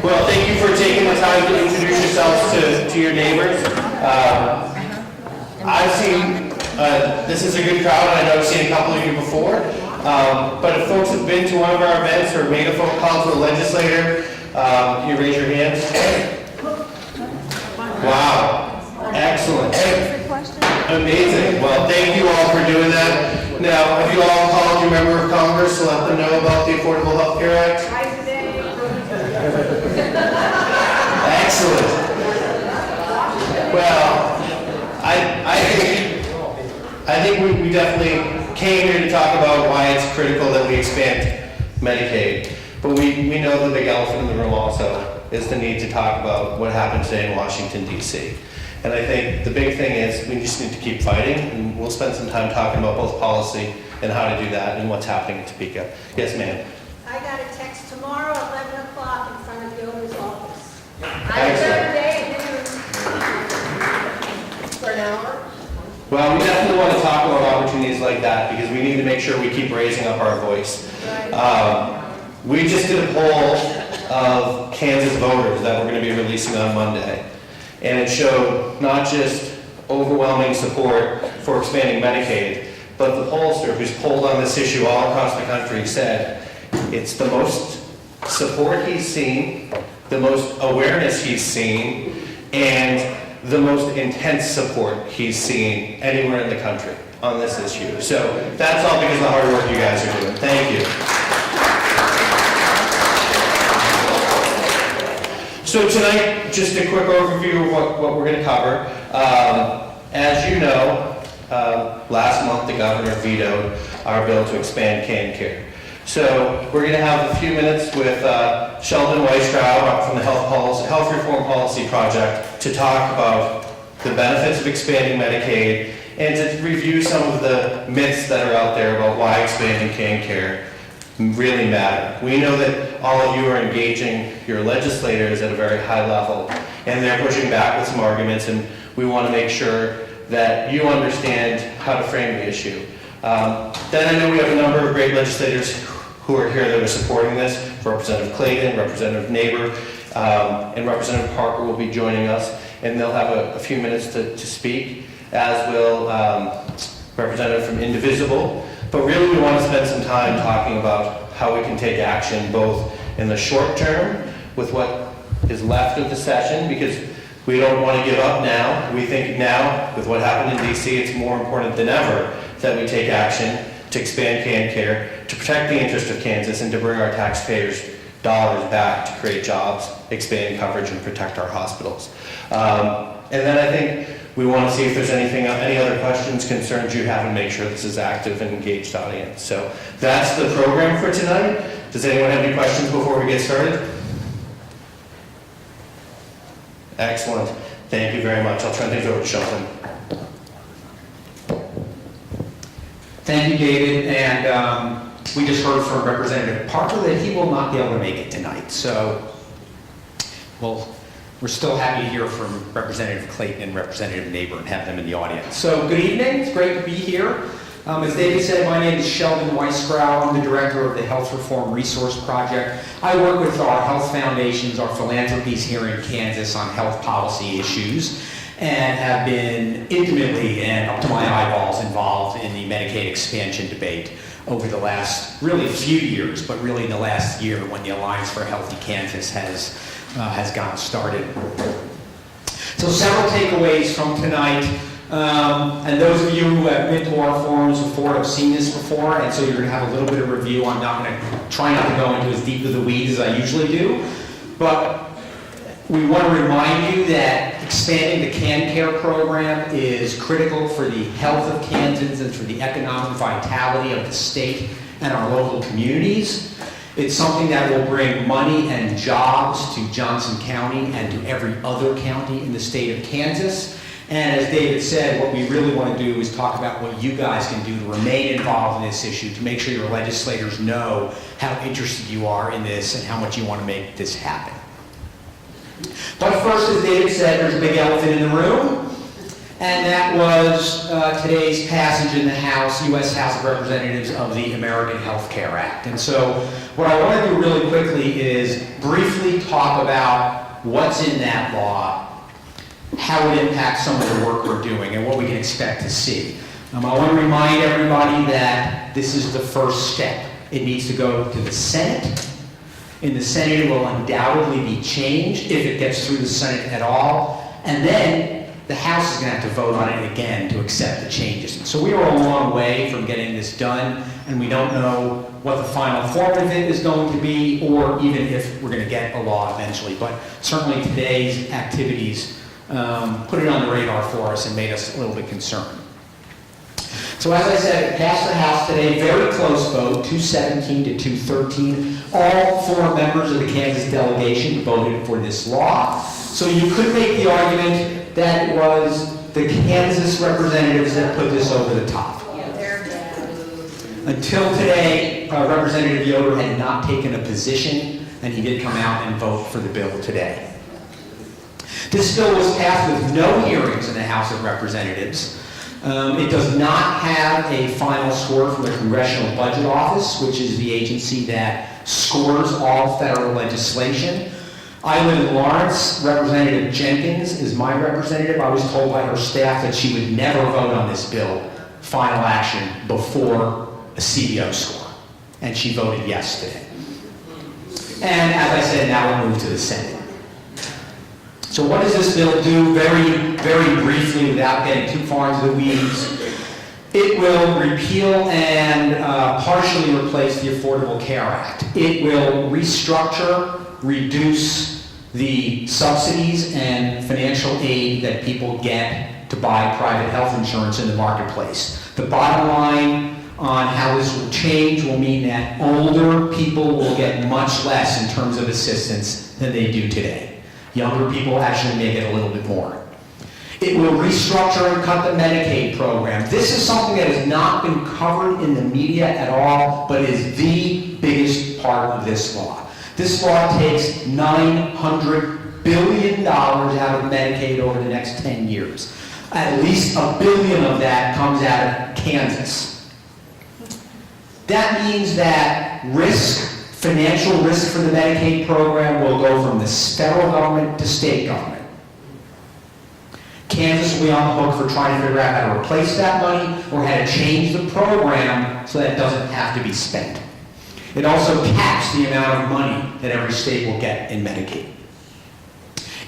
Well, thank you for taking the time to introduce yourselves to your neighbors. I've seen, this is a good crowd, and I know I've seen a couple of you before. But if folks have been to one of our events or made a phone call to a legislator, can you raise your hands? Wow, excellent. Amazing. Well, thank you all for doing that. Now, have you all called your member of Congress to let them know about the Affordable Health Care Act? Excellent. Well, I think we definitely came here to talk about why it's critical that we expand Medicaid. But we know the big elephant in the room also is the need to talk about what happened today in Washington, D.C. And I think the big thing is we just need to keep fighting, and we'll spend some time talking about both policy and how to do that and what's happening in Topeka. Yes, ma'am. I got a text tomorrow at 11 o'clock in front of the owner's office. For an hour? Well, we definitely want to talk about opportunities like that because we need to make sure we keep raising up our voice. We just did a poll of Kansas voters that we're going to be releasing on Monday. And it showed not just overwhelming support for expanding Medicaid, but the pollster who's polled on this issue all across the country said it's the most support he's seen, the most awareness he's seen, and the most intense support he's seen anywhere in the country on this issue. So that's all because of the hard work you guys are doing. Thank you. So tonight, just a quick overview of what we're going to cover. As you know, last month the governor vetoed our bill to expand CanCare. So we're going to have a few minutes with Sheldon Weistrow from the Health Reform Policy Project to talk about the benefits of expanding Medicaid and to review some of the myths that are out there about why expanding CanCare really matter. We know that all of you are engaging your legislators at a very high level, and they're pushing back with some arguments, and we want to make sure that you understand how to frame the issue. Then I know we have a number of great legislators who are here that are supporting this. Representative Clayton, Representative Neighbor, and Representative Parker will be joining us, and they'll have a few minutes to speak, as will Representative from Indivisible. But really we want to spend some time talking about how we can take action both in the short term with what is left of the session, because we don't want to give up now. We think now, with what happened in DC, it's more important than ever that we take action to expand CanCare, to protect the interest of Kansas, and to bring our taxpayers' dollars back to create jobs, expand coverage, and protect our hospitals. And then I think we want to see if there's any other questions, concerns you have, and make sure this is active and engaged audience. So that's the program for tonight. Does anyone have any questions before we get started? Excellent. Thank you very much. I'll turn things over to Sheldon. Thank you, David. And we just heard from Representative Parker that he will not be able to make it tonight. So, well, we're still happy to hear from Representative Clayton and Representative Neighbor and have them in the audience. So, good evening. It's great to be here. As David said, my name is Sheldon Weistrow. I'm the director of the Health Reform Resource Project. I work with our health foundations, our philanthropies here in Kansas on health policy issues, and have been intimately and up to my eyeballs involved in the Medicaid expansion debate over the last really few years, but really in the last year when the Alliance for a Healthy Kansas has gotten started. So several takeaways from tonight. And those of you who have been to our forums before have seen this before, and so you're going to have a little bit of review. I'm not going to try not to go into as deep of the weeds as I usually do, but we want to remind you that expanding the CanCare program is critical for the health of Kansans and for the economic vitality of the state and our local communities. It's something that will bring money and jobs to Johnson County and to every other county in the state of Kansas. And as David said, what we really want to do is talk about what you guys can do to remain involved in this issue, to make sure your legislators know how interested you are in this and how much you want to make this happen. But first, as David said, there's a big elephant in the room, and that was today's passage in the U.S. House of Representatives of the American Health Care Act. And so what I want to do really quickly quickly is briefly talk about what's in that law, how it impacts some of the work we're doing, and what we can expect to see. I want to remind everybody that this is the first step. It needs to go to the Senate. In the Senate, it will undoubtedly be changed if it gets through the Senate at all. And then the House is going to have to vote on it again to accept the changes. And so we are a long way from getting this done, and we don't know what the final form of it is going to be, or even if we're going to get a law eventually. But certainly today's activities put it on the radar for us and made us a little bit concerned. So as I said, it passed the House today, very close vote, 217 to 213. All 4 members of the Kansas delegation voted for this law. So you could make the argument that it was the Kansas representatives that put this over the top. Until today, Representative Yoder had not taken a position, and he did come out and vote for the bill today. This bill was passed with no hearings in the House of Representatives. It does not have a final score from the Congressional Budget Office, which is the agency that scores all federal legislation. I live in Lawrence. Representative Jenkins is my representative. I was told by her staff that she would never vote on this bill, final action, before a CBO score. And she voted yes today. And as I said, now we'll move to the Senate. So what does this bill do? Very, very briefly, without getting too far into the weeds, it will repeal and partially replace the Affordable Care Act. It will restructure, reduce the subsidies and financial aid that people get to buy private health insurance in the marketplace. The bottom line on how this will change will mean that older people will get much less in terms of assistance than they do today. Younger people actually may get a little bit more. It will restructure and cut the Medicaid program. This is something that has not been covered in the media at all, but is the biggest part of this law. This law takes $900 billion out of Medicaid over the next 10 years. At least $1 billion of that comes out of Kansas. That means that financial risk for the Medicaid program will go from the federal government to state government. Kansas will be on the hook for trying to figure out how to replace that money or how to change the program so that it doesn't have to be spent. It also caps the amount of money that every state will get in Medicaid.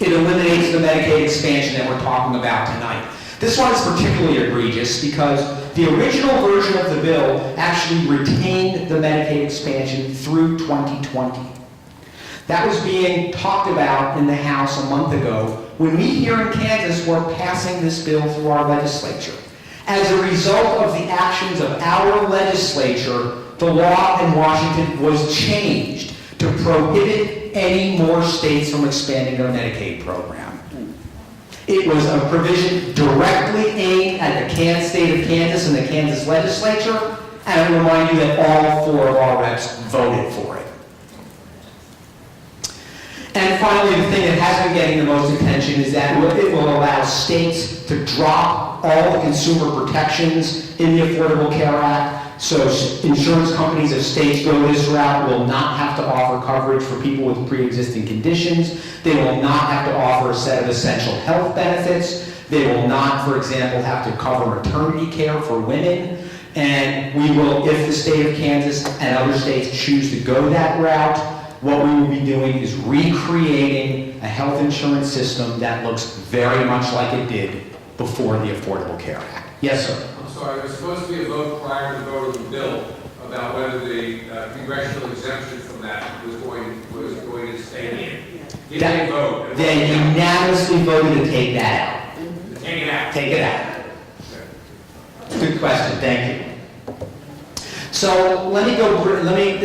It eliminates the Medicaid expansion that we're talking about tonight. This one is particularly egregious because the original version of the bill actually retained the Medicaid expansion through 2020. That was being talked about in the House a month ago when we here in Kansas were passing this bill through our legislature. As a result of the actions of our legislature, the law in Washington was changed to prohibit any more states from expanding their Medicaid program. It was a provision directly aimed at the state of Kansas and the Kansas legislature, and I remind you that all 4 of our reps voted for it. And finally, the thing that has been getting the most attention is that it will allow states to drop all the consumer protections in the Affordable Care Act. So insurance companies, if states go this route, will not have to offer coverage for people with pre-existing conditions. They will not have to offer a set of essential health benefits. They will not, for example, have to cover maternity care for women. And we will, if the state of Kansas and other states choose to go that route, what we will be doing is recreating a health insurance system that looks very much like it did before the Affordable Care Act. Yes, sir. I'm sorry, there was supposed to be a vote prior to the vote of the bill about whether the congressional exemption from that was going to stay in. Did they vote? They unanimously voted to take that out. Take it out. Take it out. Good question, thank you. So let me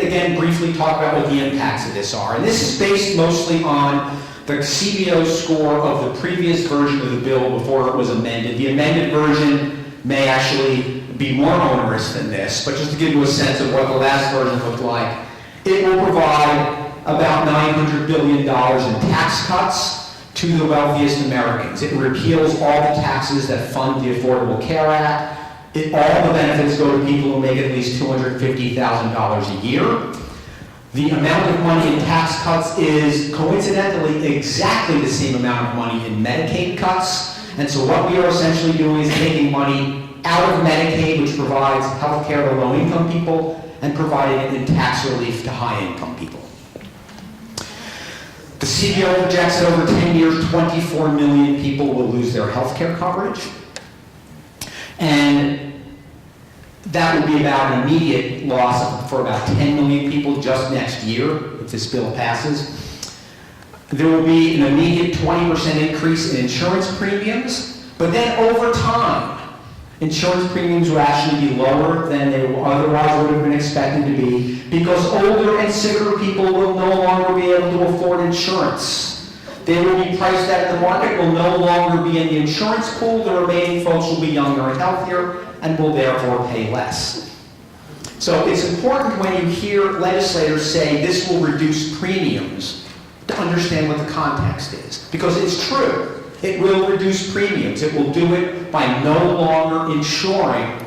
again briefly talk about what the impacts of this are. And this is based mostly on the CBO score of the previous version of the bill before it was amended. The amended version may actually be more onerous than this, but just to give you a sense of what the last version looked like, it will provide about $900 billion in tax cuts to the wealthiest Americans. It repeals all the taxes that fund the Affordable Care Act. All the benefits go to people who make at least $250,000 a year. The amount of money in tax cuts is coincidentally exactly the same amount of money in Medicaid cuts. And so what we are essentially doing is taking money out of Medicaid, which provides health care to low-income people, and providing it in tax relief to high-income people. The CBO projects that over 10 years, 24 million people will lose their health care coverage. And that would be about an immediate loss for about 10 million people just next year, if this bill passes. There will be an immediate 20% increase in insurance premiums, but then over time, insurance premiums will actually be lower than they otherwise would have been expected to be, because older and sicker people will no longer be able to afford insurance. They will be priced out of the market, will no longer be in the insurance pool. The remaining folks will be younger and healthier and will therefore pay less. So it's important when you hear legislators say this will reduce premiums to understand what the context is, because it's true. It will reduce premiums. It will do it by no longer insuring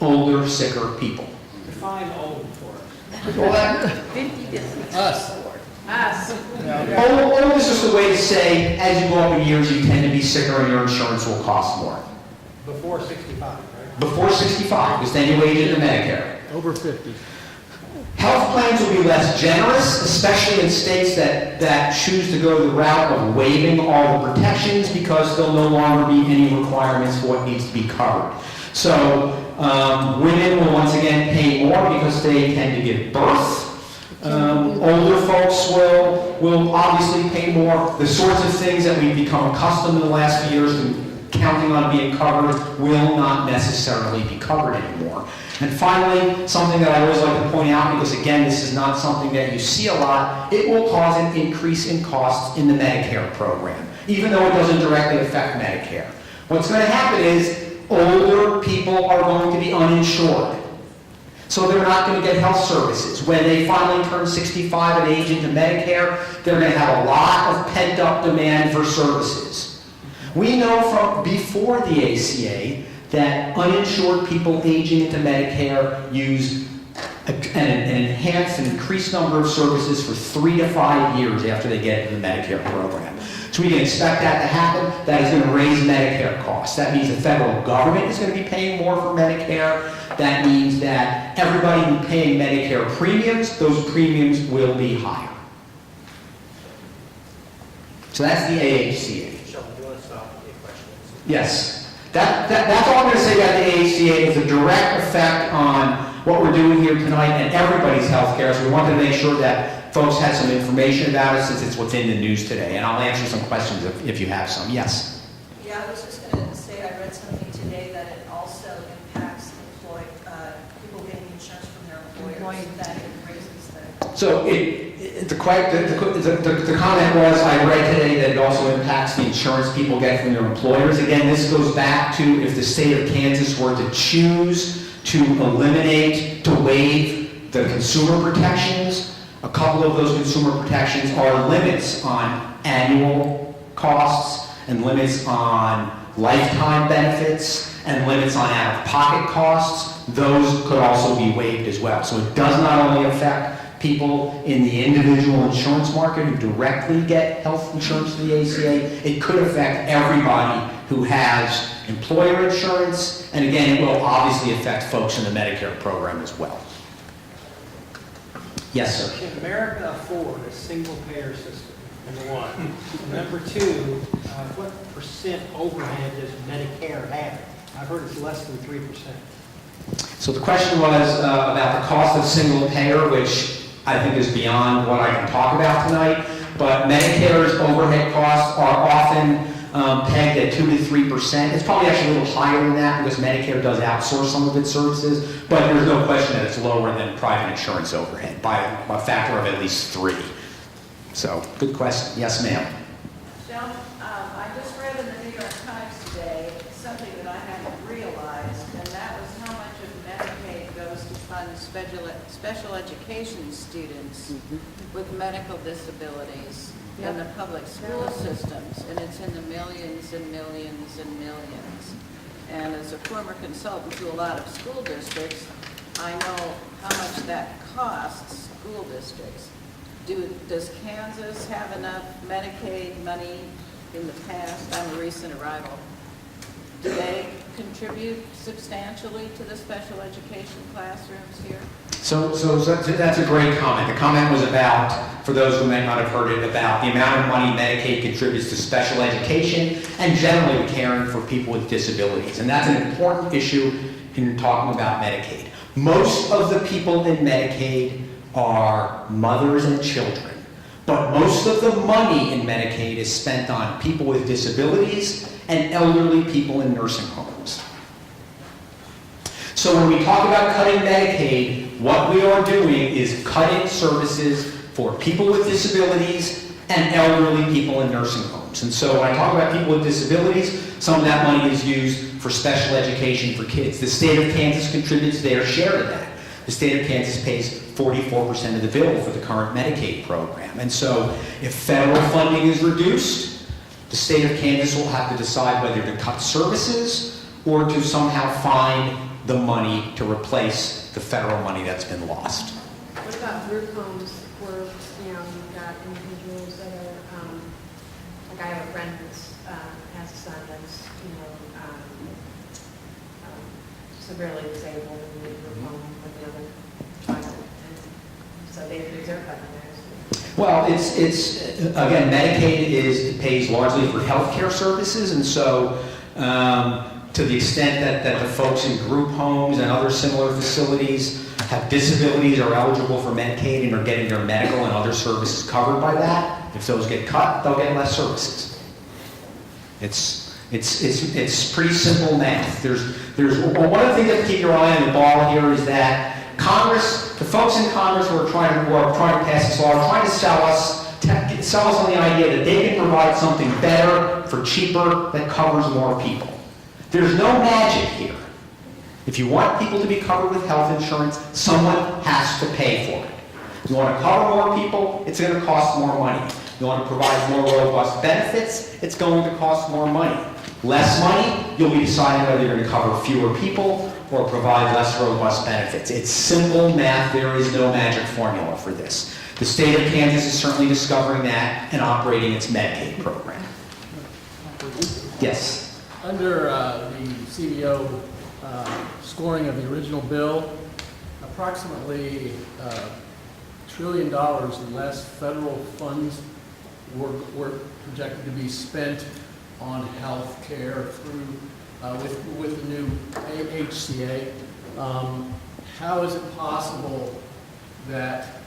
older, sicker people. Define old for us. Well, that, 50 different. Us. Us. old is just a way to say, as you go up in years, you tend to be sicker and your insurance will cost more. Before 65, right? Before 65, because then you age into Medicare. Over 50. Health plans will be less generous, especially in states that choose to go the route of waiving all the protections, because there'll no longer be any requirements for what needs to be covered. So women will once again pay more because they tend to give birth. Older folks will obviously pay more. The sorts of things that we've become accustomed in the last few years to counting on being covered will not necessarily be covered anymore. And finally, something that I always like to point out, because again, this is not something that you see a lot, it will cause an increase in costs in the Medicare program, even though it doesn't directly affect Medicare. What's going to happen is older people are going to be uninsured. So they're not going to get health services. When they finally turn 65 and age into Medicare, they're going to have a lot of pent-up demand for services. We know from before the ACA that uninsured people aging into Medicare use an enhanced and increased number of services for 3 to 5 years after they get into the Medicare program. So we can expect that to happen. That is going to raise Medicare costs. That means the federal government is going to be paying more for Medicare. That means that everybody who's paying Medicare premiums, those premiums will be higher. So that's the AHCA. Sheldon, do you want to stop with your questions? Yes. That's all I'm going to say about the AHCA. It's a direct effect on what we're doing here tonight and everybody's health care. So we wanted to make sure that folks had some information about it, since it's within the news today. And I'll answer some questions if you have some. Yes? Yeah, I was just going to say, I read something today that it also impacts people getting insurance from their employers, that it raises the... So the comment was, I read today, that it also impacts the insurance people get from their employers. Again, this goes back to if the state of Kansas were to choose to eliminate, to waive the consumer protections. A couple of those consumer protections are limits on annual costs and limits on lifetime benefits and limits on out-of-pocket costs. Those could also be waived as well. So it does not only affect people in the individual insurance market who directly get health insurance through the ACA, it could affect everybody who has employer insurance, and again, it will obviously affect folks in the Medicare program as well. Yes, sir. Can America afford a single-payer system, number one? Number two, what percent overhead does Medicare have? I've heard it's less than 3%. So the question was about the cost of single payer, which I think is beyond what I can talk about tonight, but Medicare's overhead costs are often pegged at 2 to 3%. It's probably actually a little higher than that because Medicare does outsource some of its services, but there's no question that it's lower than private insurance overhead by a factor of at least 3. So, good question. Yes, ma'am. John, I just read in the New York Times today something that I hadn't realized, and that was how much of Medicaid goes to fund special education students with medical disabilities in the public school systems, and it's in the millions and millions and millions. And as a former consultant to a lot of school districts, I know how much that costs school districts. Does Kansas have enough Medicaid money in the past? I'm a recent arrival. Do they contribute substantially to the special education classrooms here? So that's a great comment. The comment was about, for those who may not have heard it, about the amount of money Medicaid contributes to special education and generally caring for people with disabilities. And that's an important issue in talking about Medicaid. Most of the people in Medicaid are mothers and children, but most of the money in Medicaid is spent on people with disabilities and elderly people in nursing homes. So when we talk about cutting Medicaid, what we are doing is cutting services for people with disabilities and elderly people in nursing homes. And so when I talk about people with disabilities, some of that money is used for special education for kids. The state of Kansas contributes their share of that. The state of Kansas pays 44% of the bill for the current Medicaid program. And so if federal funding is reduced, the state of Kansas will have to decide whether to cut services or to somehow find the money to replace the federal money that's been lost. What about group homes where, you've got individuals that are, like I have a friend that's, has a son that's, severely disabled and in a group home with the other child. And so they're cutting theirs. Well, it's again, Medicaid pays largely for health care services, and so to the extent that the folks in group homes and other similar facilities have disabilities, are eligible for Medicaid and are getting their medical and other services covered by that, if those get cut, they'll get less services. It's pretty simple math. There's one of the things that keep your eye on the ball here is that Congress, the folks in Congress who are trying to pass this law, are trying to sell us on the idea that they can provide something better for cheaper that covers more people. There's no magic here. If you want people to be covered with health insurance, someone has to pay for it. You want to cover more people, it's going to cost more money. You want to provide more robust benefits, it's going to cost more money. Less money, you'll be deciding whether you're going to cover fewer people or provide less robust benefits. It's simple math. There is no magic formula for this. The state of Kansas is certainly discovering that and operating its Medicaid program. Yes? Under the CBO scoring of the original bill, approximately $1 trillion less federal funds were projected to be spent on health care through with the new AHCA. How is it possible that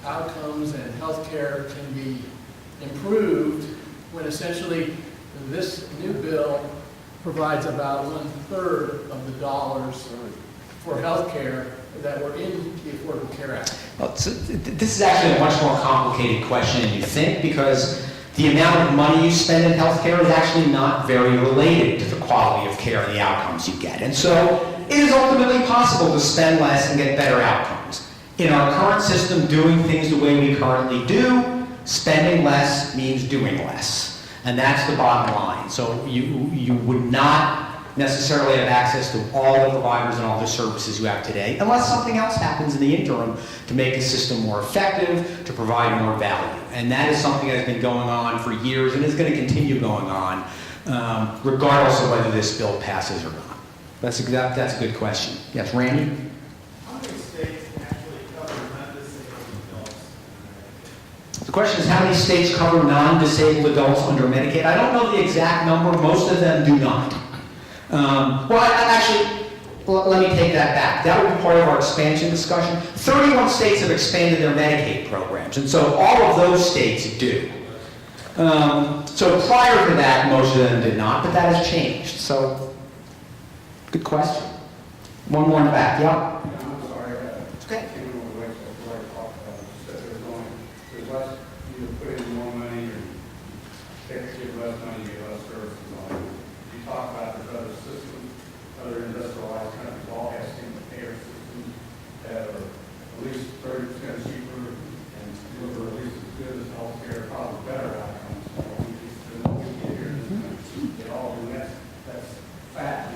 outcomes and health care can be improved when essentially this new bill provides about 1/3 of the dollars for health care that were in the Affordable Care Act? Well, this is actually a much more complicated question than you think, because the amount of money you spend in healthcare is actually not very related to the quality of care and the outcomes you get. And so it is ultimately possible to spend less and get better outcomes. In our current system, doing things the way we currently do, spending less means doing less. And that's the bottom line. So you would not necessarily have access to all the providers and all the services you have today, unless something else happens in the interim to make the system more effective, to provide more value. And that is something that has been going on for years and is going to continue going on, regardless of whether this bill passes or not. That's a good question. Yes, Randy? How many states actually cover non-disabled adults? The question is, how many states cover non-disabled adults under Medicaid? I don't know the exact number. Most of them do not. Let me take that back. That would be part of our expansion discussion. 31 states have expanded their Medicaid programs, and so all of those states do. So prior to that, most of them did not, but that has changed. So, good question. One more in the back. Yeah? I'm sorry. It's okay. There's less, you put in more money, or give less money, you get less services on it. You talk about there's other systems, other industrialized countries all have single payer systems that are at least 30% cheaper and deliver at least as good as healthcare, probably better outcomes. There's no we get here in this country. Get all, and that's fact.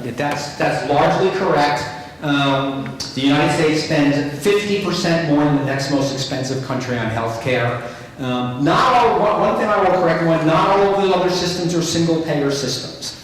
Yeah, that's largely correct. The United States spends 50% more than the next most expensive country on healthcare. Not all, one thing I will correct you on, not all of the other systems are single-payer systems.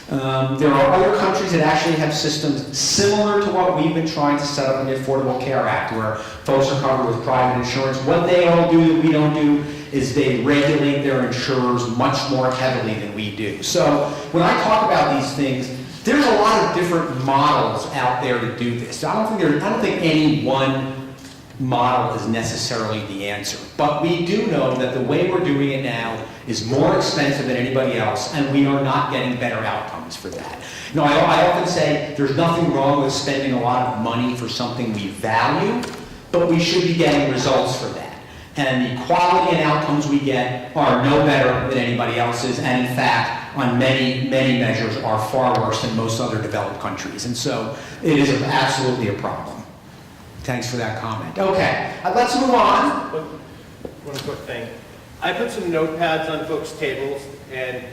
There are other countries that actually have systems similar to what we've been trying to set up in the Affordable Care Act, where folks are covered with private insurance. What they all do that we don't do is they regulate their insurers much more heavily than we do. So when I talk about these things, there's a lot of different models out there to do this. I don't think any one model is necessarily the answer. But we do know that the way we're doing it now is more expensive than anybody else, and we are not getting better outcomes for that. You know, I often say there's nothing wrong with spending a lot of money for something we value, but we should be getting results for that. And the quality and outcomes we get are no better than anybody else's, and in fact, on many, many measures, are far worse than most other developed countries. And so it is absolutely a problem. Thanks for that comment. Okay, let's move on. One quick thing. I put some notepads on folks' tables, and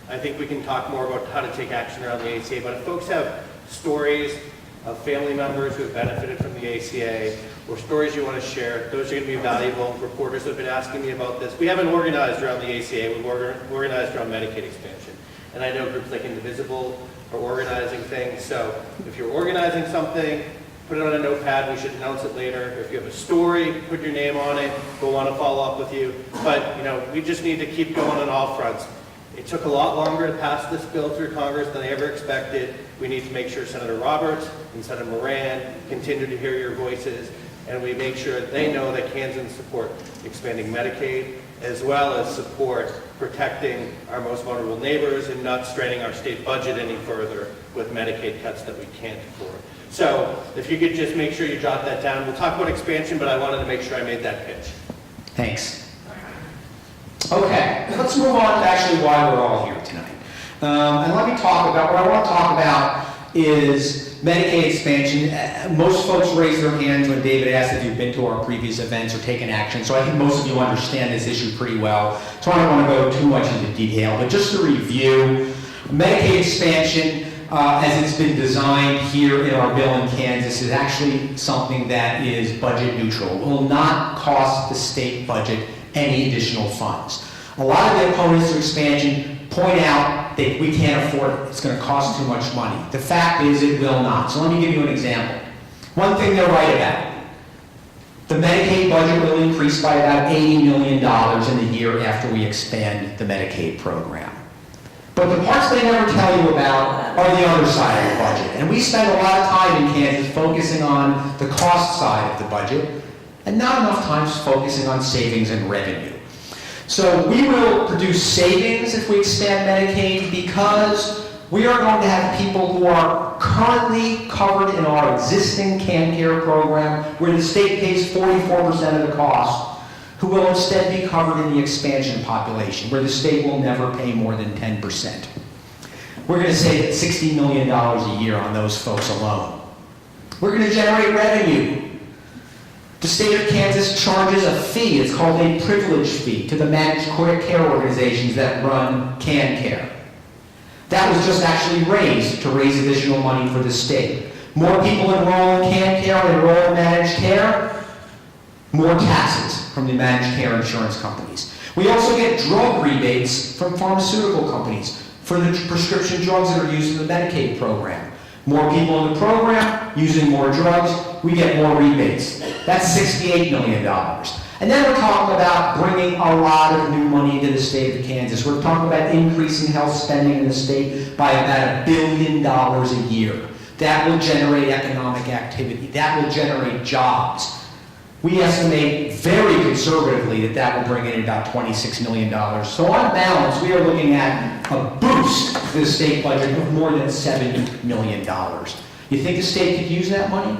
I think we can talk more about how to take action around the AHCA, but if folks have stories of family members who have benefited from the AHCA, or stories you want to share, those are going to be valuable. Reporters have been asking me about this. We haven't organized around the AHCA, we've organized around Medicaid expansion. And I know groups like Indivisible are organizing things, so if you're organizing something, put it on a notepad, we should announce it later. If you have a story, put your name on it, we'll want to follow up with you. But, you know, we just need to keep going on all fronts. It took a lot longer to pass this bill through Congress than I ever expected. We need to make sure Senator Roberts and Senator Moran continue to hear your voices, and we make sure they know that Kansans support expanding Medicaid, as well as support protecting our most vulnerable neighbors and not straining our state budget any further with Medicaid cuts that we can't afford. So if you could just make sure you jot that down. We'll talk about expansion, but I wanted to make sure I made that pitch. Thanks. Okay, let's move on to actually why we're all here tonight. And let me talk about, what I want to talk about is Medicaid expansion. Most folks raise their hands when David asked if you've been to our previous events or taken action, so I think most of you understand this issue pretty well. So I don't want to go too much into detail, but just to review, Medicaid expansion, as it's been designed here in our bill in Kansas, is actually something that is budget neutral. It will not cost the state budget any additional funds. A lot of the opponents to expansion point out that we can't afford it. It's going to cost too much money. The fact is it will not. So let me give you an example. One thing they're right about. The Medicaid budget will increase by about $80 million in the year after we expand the Medicaid program. But the parts they never tell you about are the other side of the budget. And we spend a lot of time in Kansas focusing on the cost side of the budget, and not enough time focusing on savings and revenue. So we will produce savings if we expand Medicaid because we are going to have people who are currently covered in our existing CanCare program, where the state pays 44% of the cost, who will instead be covered in the expansion population, where the state will never pay more than 10%. We're going to save $60 million a year on those folks alone. We're going to generate revenue. The state of Kansas charges a fee, it's called a privilege fee, to the managed care organizations that run CanCare. That was just actually raised to raise additional money for the state. More people enroll in CanCare and enroll in managed care, more taxes from the managed care insurance companies. We also get drug rebates from pharmaceutical companies for the prescription drugs that are used in the Medicaid program. More people in the program, using more drugs, we get more rebates. That's $68 million. And then we're talking about bringing a lot of new money into the state of Kansas. We're talking about increasing health spending in the state by about $1 billion a year. That will generate economic activity. That will generate jobs. We estimate very conservatively that will bring in about $26 million. So on balance, we are looking at a boost to the state budget of more than $70 million. You think the state could use that money?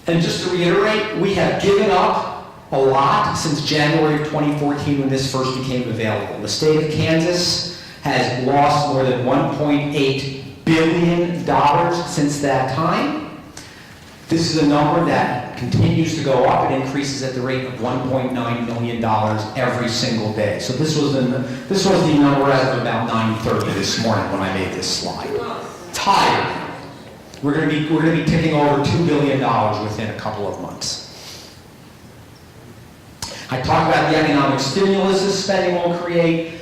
And just to reiterate, we have given up a lot since January of 2014 when this first became available. The state of Kansas has lost more than $1.8 billion since that time. This is a number that continues to go up. It increases at the rate of $1.9 million every single day. So this was the number as of about 9:30 this morning when I made this slide. It's higher. We're going to be ticking over $2 billion within a couple of months. I talked about the economic stimulus this spending will create.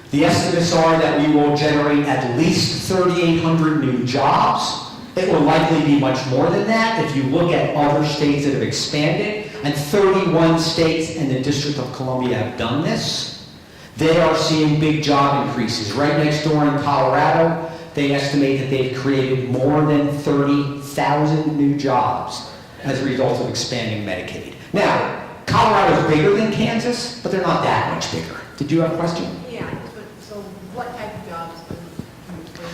The estimates are that we will generate at least 3,800 new jobs. It will likely be much more than that if you look at other states that have expanded, and 31 states and the District of Columbia have done this. They are seeing big job increases. Right next door in Colorado, they estimate that they've created more than 30,000 new jobs as a result of expanding Medicaid. Now, Colorado is bigger than Kansas, but they're not that much bigger. Did you have a question? Yeah, so what type of jobs?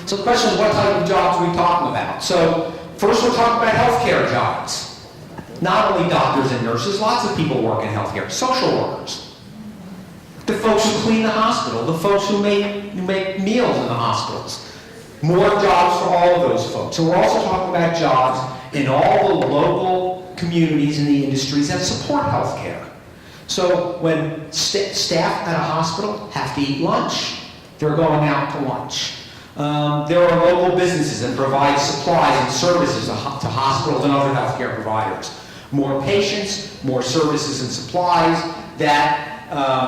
So the question is, what type of jobs are we talking about? So first we're talking about healthcare jobs. Not only doctors and nurses, lots of people work in healthcare. Social workers. The folks who clean the hospital, the folks who make meals in the hospitals. More jobs for all of those folks. And we're also talking about jobs in all the local communities and the industries that support healthcare. So when staff at a hospital have to eat lunch, they're going out to lunch. There are local businesses that provide supplies and services to hospitals and other healthcare providers. More patients, more services and supplies, that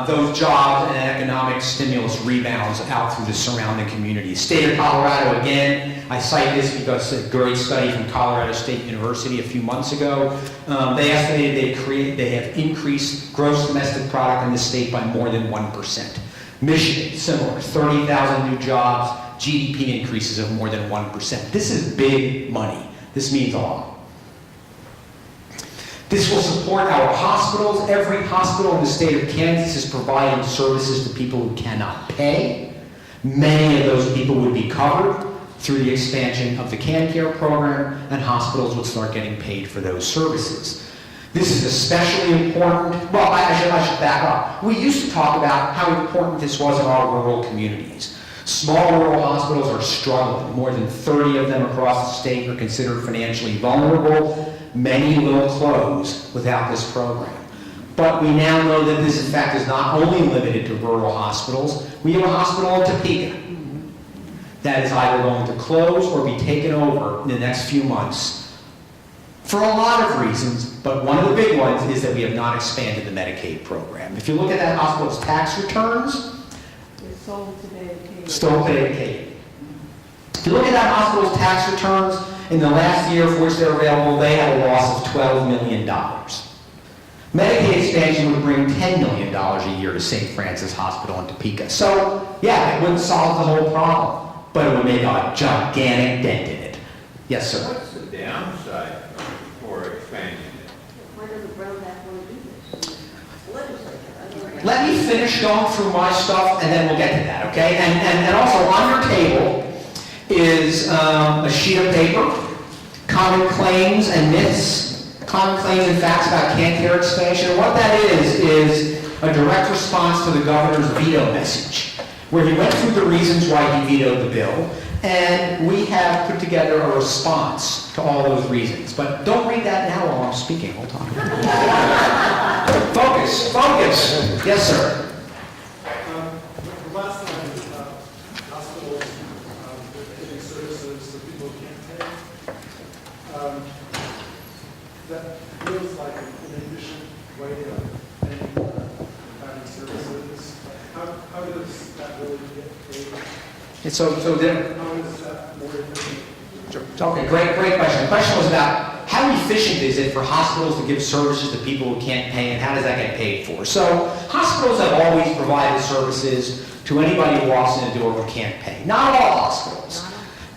those jobs and economic stimulus rebounds out through the surrounding communities. State of Colorado, again, I cite this because a great study from Colorado State University a few months ago. They estimated they have increased gross domestic product in the state by more than 1%. Michigan, similar, 30,000 new jobs, GDP increases of more than 1%. This is big money. This means a lot. This will support our hospitals. Every hospital in the state of Kansas is providing services to people who cannot pay. Many of those people would be covered through the expansion of the CanCare program, and hospitals would start getting paid for those services. This is especially important. Well, I should back up. We used to talk about how important this was in our rural communities. Small rural hospitals are struggling. More than 30 of them across the state are considered financially vulnerable. Many will close without this program. But we now know that this, in fact, is not only limited to rural hospitals. We have a hospital in Topeka that is either going to close or be taken over in the next few months for a lot of reasons, but one of the big ones is that we have not expanded the Medicaid program. If you look at that hospital's tax returns, Sold to dedicated. still dedicated. If you look at that hospital's tax returns, in the last year for which they're available, they had a loss of $12 million. Medicaid expansion would bring $10 million a year to St. Francis Hospital in Topeka. So, yeah, it wouldn't solve the whole problem, but it would make a gigantic dent in it. Yes, sir? What's the downside for expanding it? Where does the Brown Act want to do this? Legislature. Let me finish going through my stuff, and then we'll get to that, okay? And also, on your table is a sheet of paper, common claims and myths, common claims and facts about CanCare expansion. What that is a direct response to the governor's veto message, where he went through the reasons why he vetoed the bill, and we have put together a response to all those reasons. But don't read that now while I'm speaking. Hold on. Focus, focus. Yes, sir. Last time, hospitals giving services to people who can't pay, that feels like an efficient way of paying providing services. How does that really get paid? And so then, How is that more efficient? okay, great question. The question was about how efficient is it for hospitals to give services to people who can't pay, and how does that get paid for? So hospitals have always provided services to anybody who walks in the door who can't pay. Not all hospitals.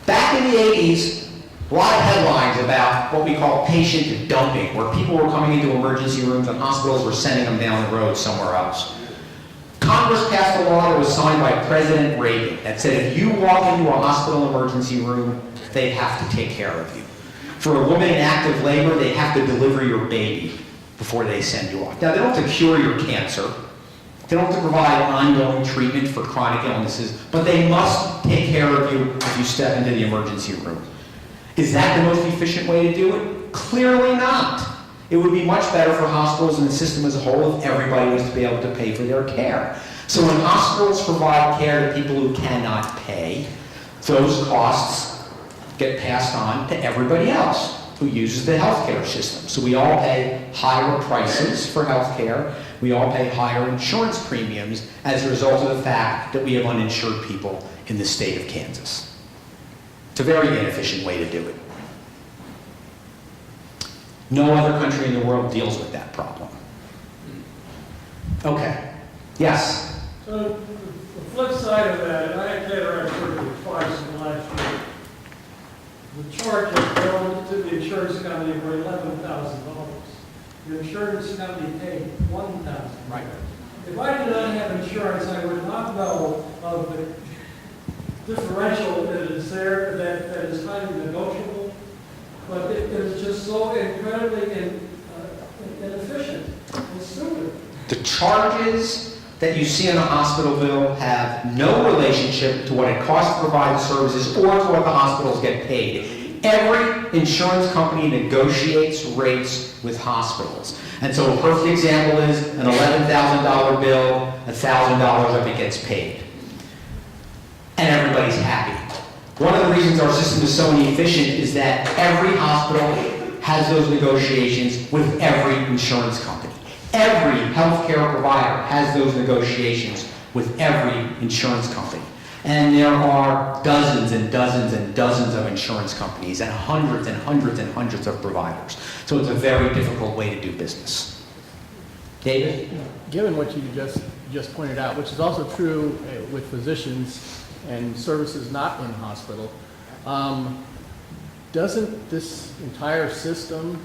Back in the 80s, a lot of headlines about what we call patient dumping, where people were coming into emergency rooms and hospitals were sending them down the road somewhere else. Congress passed a law that was signed by President Reagan that said if you walk into a hospital emergency room, they have to take care of you. For a woman in active labor, they have to deliver your baby before they send you off. Now, they don't have to cure your cancer. They don't have to provide ongoing treatment for chronic illnesses, but they must take care of you if you step into the emergency room. Is that the most efficient way to do it? Clearly not. It would be much better for hospitals and the system as a whole if everybody was to be able to pay for their care. So when hospitals provide care to people who cannot pay, those costs get passed on to everybody else who uses the healthcare system. So we all pay higher prices for healthcare. We all pay higher insurance premiums as a result of the fact that we have uninsured people in the state of Kansas. It's a very inefficient way to do it. No other country in the world deals with that problem. Okay. Yes? So the flip side of that, and I had cataract surgery twice in the last year. The charge is billed to the insurance company for $11,000. The insurance company paid $1,000. Right. If I did not have insurance, I would not know of the differential that is there, that is highly negotiable. But it is just so incredibly inefficient and stupid. The charges that you see in a hospital bill have no relationship to what it costs to provide the services or to what the hospitals get paid. Every insurance company negotiates rates with hospitals. And so a perfect example is an $11,000 bill, $1,000 of it gets paid. And everybody's happy. One of the reasons our system is so inefficient is that every hospital has those negotiations with every insurance company. Every healthcare provider has those negotiations with every insurance company. And there are dozens and dozens and dozens of insurance companies and hundreds and hundreds and hundreds of providers. So it's a very difficult way to do business. David? Given what you just pointed out, which is also true with physicians and services not in hospital, doesn't this entire system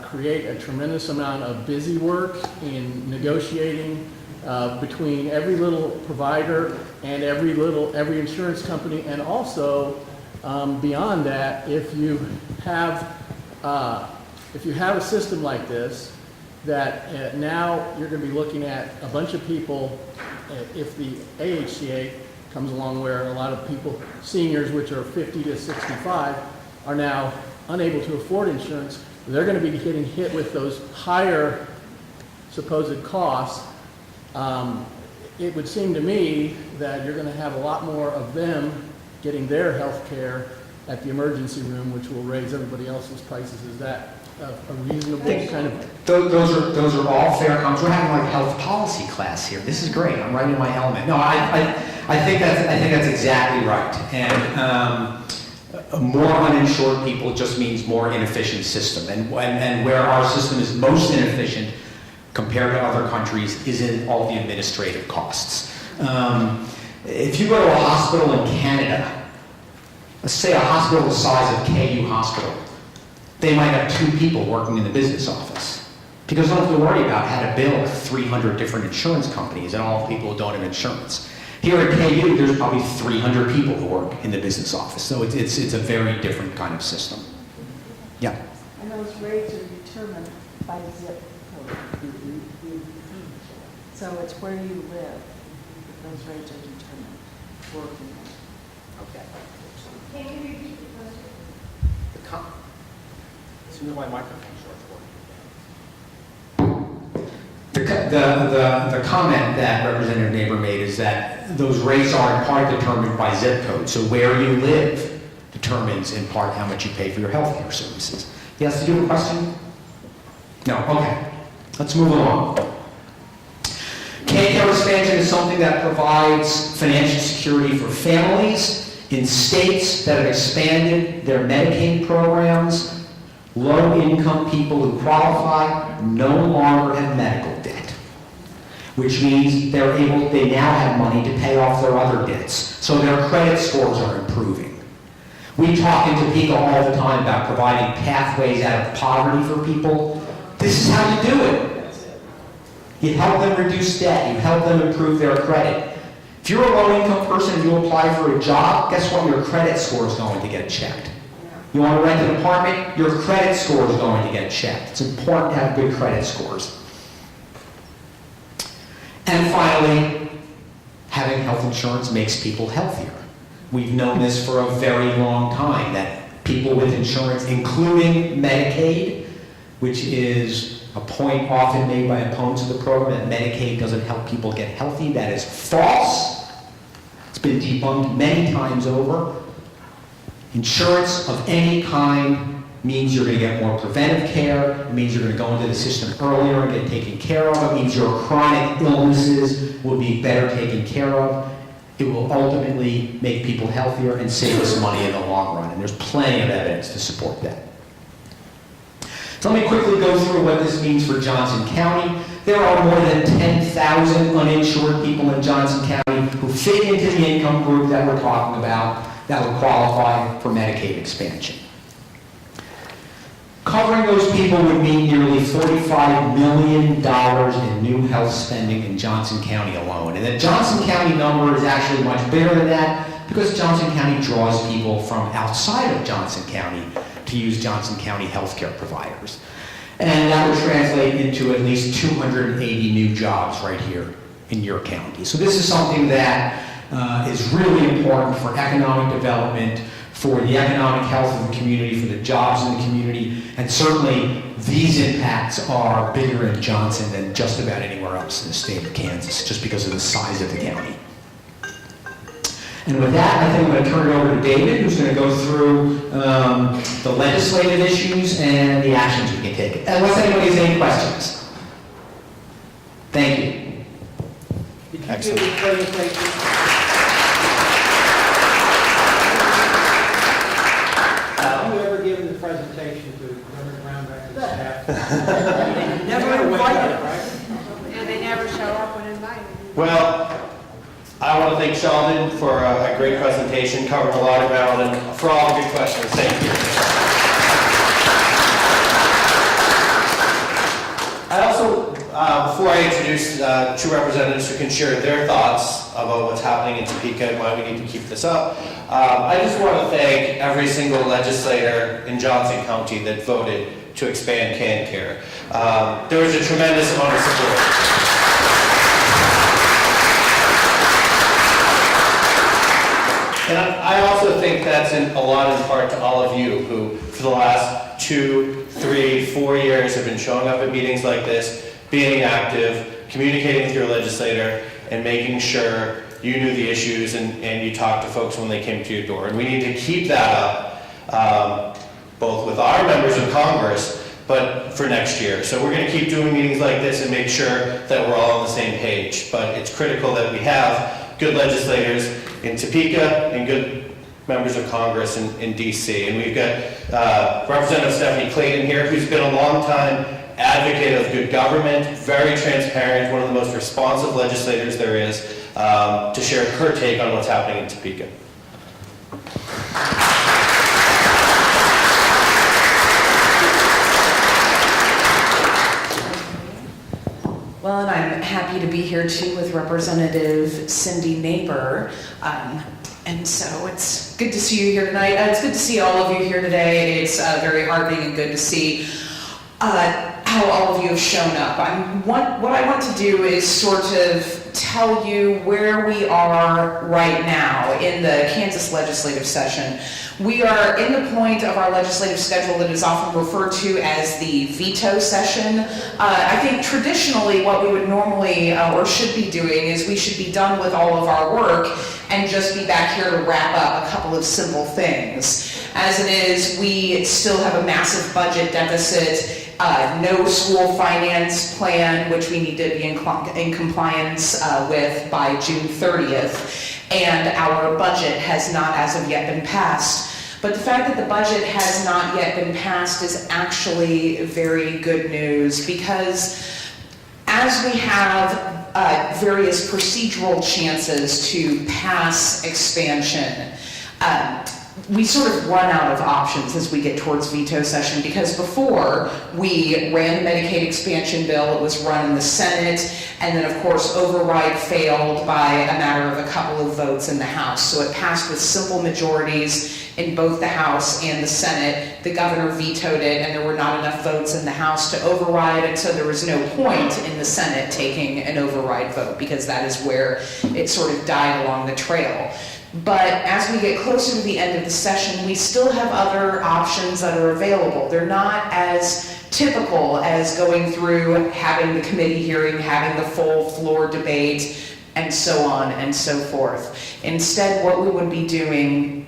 create a tremendous amount of busy work in negotiating between every little provider and every insurance company, and also beyond that, if you have a system like this, that now you're going to be looking at a bunch of people, if the AHCA comes along, where a lot of people, seniors which are 50 to 65, are now unable to afford insurance, they're going to be getting hit with those higher supposed costs. It would seem to me that you're going to have a lot more of them getting their health care at the emergency room, which will raise everybody else's prices. Is that a reasonable kind of... Those are all fair comments. We're having like a health policy class here. This is great. I'm right in my element. No, I think that's exactly right. And more uninsured people just means more inefficient system. And where our system is most inefficient compared to other countries is in all the administrative costs. If you go to a hospital in Canada, let's say a hospital the size of KU Hospital, they might have 2 people working in the business office, because they don't have to worry about how to bill 300 different insurance companies and all the people who don't have insurance. Here at KU, there's probably 300 people who work in the business office, so it's a very different kind of system. Yeah. And those rates are determined by zip code. So it's where you live, those rates are determined, working. Okay. Can you repeat the question? As soon as my microphone starts working. The comment that Representative Neighbor made is that those rates are in part determined by zip code. So where you live determines in part how much you pay for your health care services. Yes, did you have a question? No? Okay. Let's move along. K-care expansion is something that provides financial security for families in states that have expanded their Medicaid programs. Low-income people who qualify no longer have medical debt, which means they now have money to pay off their other debts, so their credit scores are improving. We talk in Topeka all the time about providing pathways out of poverty for people. This is how you do it. You help them reduce debt. You help them improve their credit. If you're a low-income person and you apply for a job, guess what? Your credit score is going to get checked. You want to rent an apartment, your credit score is going to get checked. It's important to have good credit scores. And finally, having health insurance makes people healthier. We've known this for a very long time, that people with insurance, including Medicaid, which is a point often made by opponents of the program, that Medicaid doesn't help people get healthy. That is false. It's been debunked many times over. Insurance of any kind means you're going to get more preventive care. It means you're going to go into the system earlier and get taken care of. It means your chronic illnesses will be better taken care of. It will ultimately make people healthier and save us money in the long run. And there's plenty of evidence to support that. So let me quickly go through what this means for Johnson County. There are more than 10,000 uninsured people in Johnson County who fit into the income group that we're talking about that would qualify for Medicaid expansion. Covering those people would mean nearly $45 million in new health spending in Johnson County alone. And the Johnson County number is actually much bigger than that because Johnson County draws people from outside of Johnson County to use Johnson County healthcare providers. And that would translate into at least 280 new jobs right here in your county. So this is something that is really important for economic development, for the economic health of the community, for the jobs in the community, and certainly these impacts are bigger in Johnson than just about anywhere else in the state of Kansas, just because of the size of the county. And with that, I think I'm going to turn it over to David, who's going to go through the legislative issues and the actions we can take. Unless anybody has any questions. Thank you. Excellent. Have you ever given the presentation to Reverend Brownback and staff? Never invited. Right? And they never show up when invited. Well, I want to thank Sheldon for a great presentation, covered a lot of ground, and for all the good questions. Thank you. I also, before I introduce two representatives who can share their thoughts about what's happening in Topeka and why we need to keep this up, I just want to thank every single legislator in Johnson County that voted to expand CanCare. There was a tremendous amount of support. And I also think that's a lot in part to all of you who, for the last 2, 3, 4 years have been showing up at meetings like this, being active, communicating with your legislator, and making sure you knew the issues and you talked to folks when they came to your door. And we need to keep that up, both with our members of Congress, but for next year. So we're going to keep doing meetings like this and make sure that we're all on the same page. But it's critical that we have good legislators in Topeka and good members of Congress in DC. And we've got Representative Stephanie Clayton here, who's been a long-time advocate of good government, very transparent, one of the most responsive legislators there is, to share her take on what's happening in Topeka. Well, and I'm happy to be here too with Representative Cindy Naper. And so it's good to see you here tonight. It's good to see all of you here today. It's very heartening and good to see how all of you have shown up. What I want to do is sort of tell you where we are right now in the Kansas legislative session. We are in the point of our legislative schedule that is often referred to as the veto session. I think traditionally what we would normally or should be doing is we should be done with all of our work and just be back here to wrap up a couple of simple things. As it is, we still have a massive budget deficit, no school finance plan, which we need to be in compliance with by June 30th. And our budget has not as of yet been passed. But the fact that the budget has not yet been passed is actually very good news, because as we have various procedural chances to pass expansion, we sort of run out of options as we get towards veto session, because before we ran the Medicaid expansion bill, it was run in the Senate, and then of course override failed by a matter of a couple of votes in the House. So it passed with simple majorities in both the House and the Senate. The governor vetoed it, and there were not enough votes in the House to override, and so there was no point in the Senate taking an override vote, because that is where it sort of died along the trail. But as we get closer to the end of the session, we still have other options that are available. They're not as typical as going through having the committee hearing, having the full floor debate, and so on and so forth. Instead, what we would be doing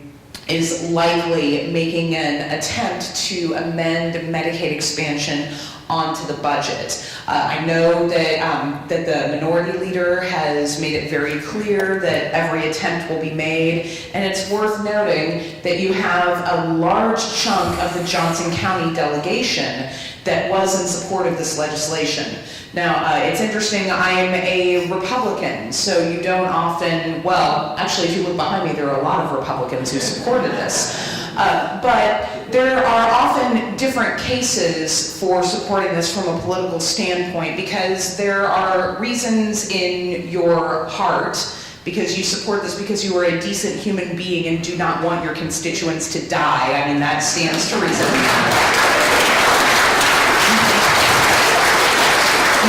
is likely making an attempt to amend Medicaid expansion onto the budget. I know that the minority leader has made it very clear that every attempt will be made, and it's worth noting that you have a large chunk of the Johnson County delegation that was in support of this legislation. Now, it's interesting, I'm a Republican, so you don't often, well, actually, if you look behind me, there are a lot of Republicans who supported this. But there are often different cases for supporting this from a political standpoint, because there are reasons in your heart, because you support this because you are a decent human being and do not want your constituents to die. I mean, that stands to reason.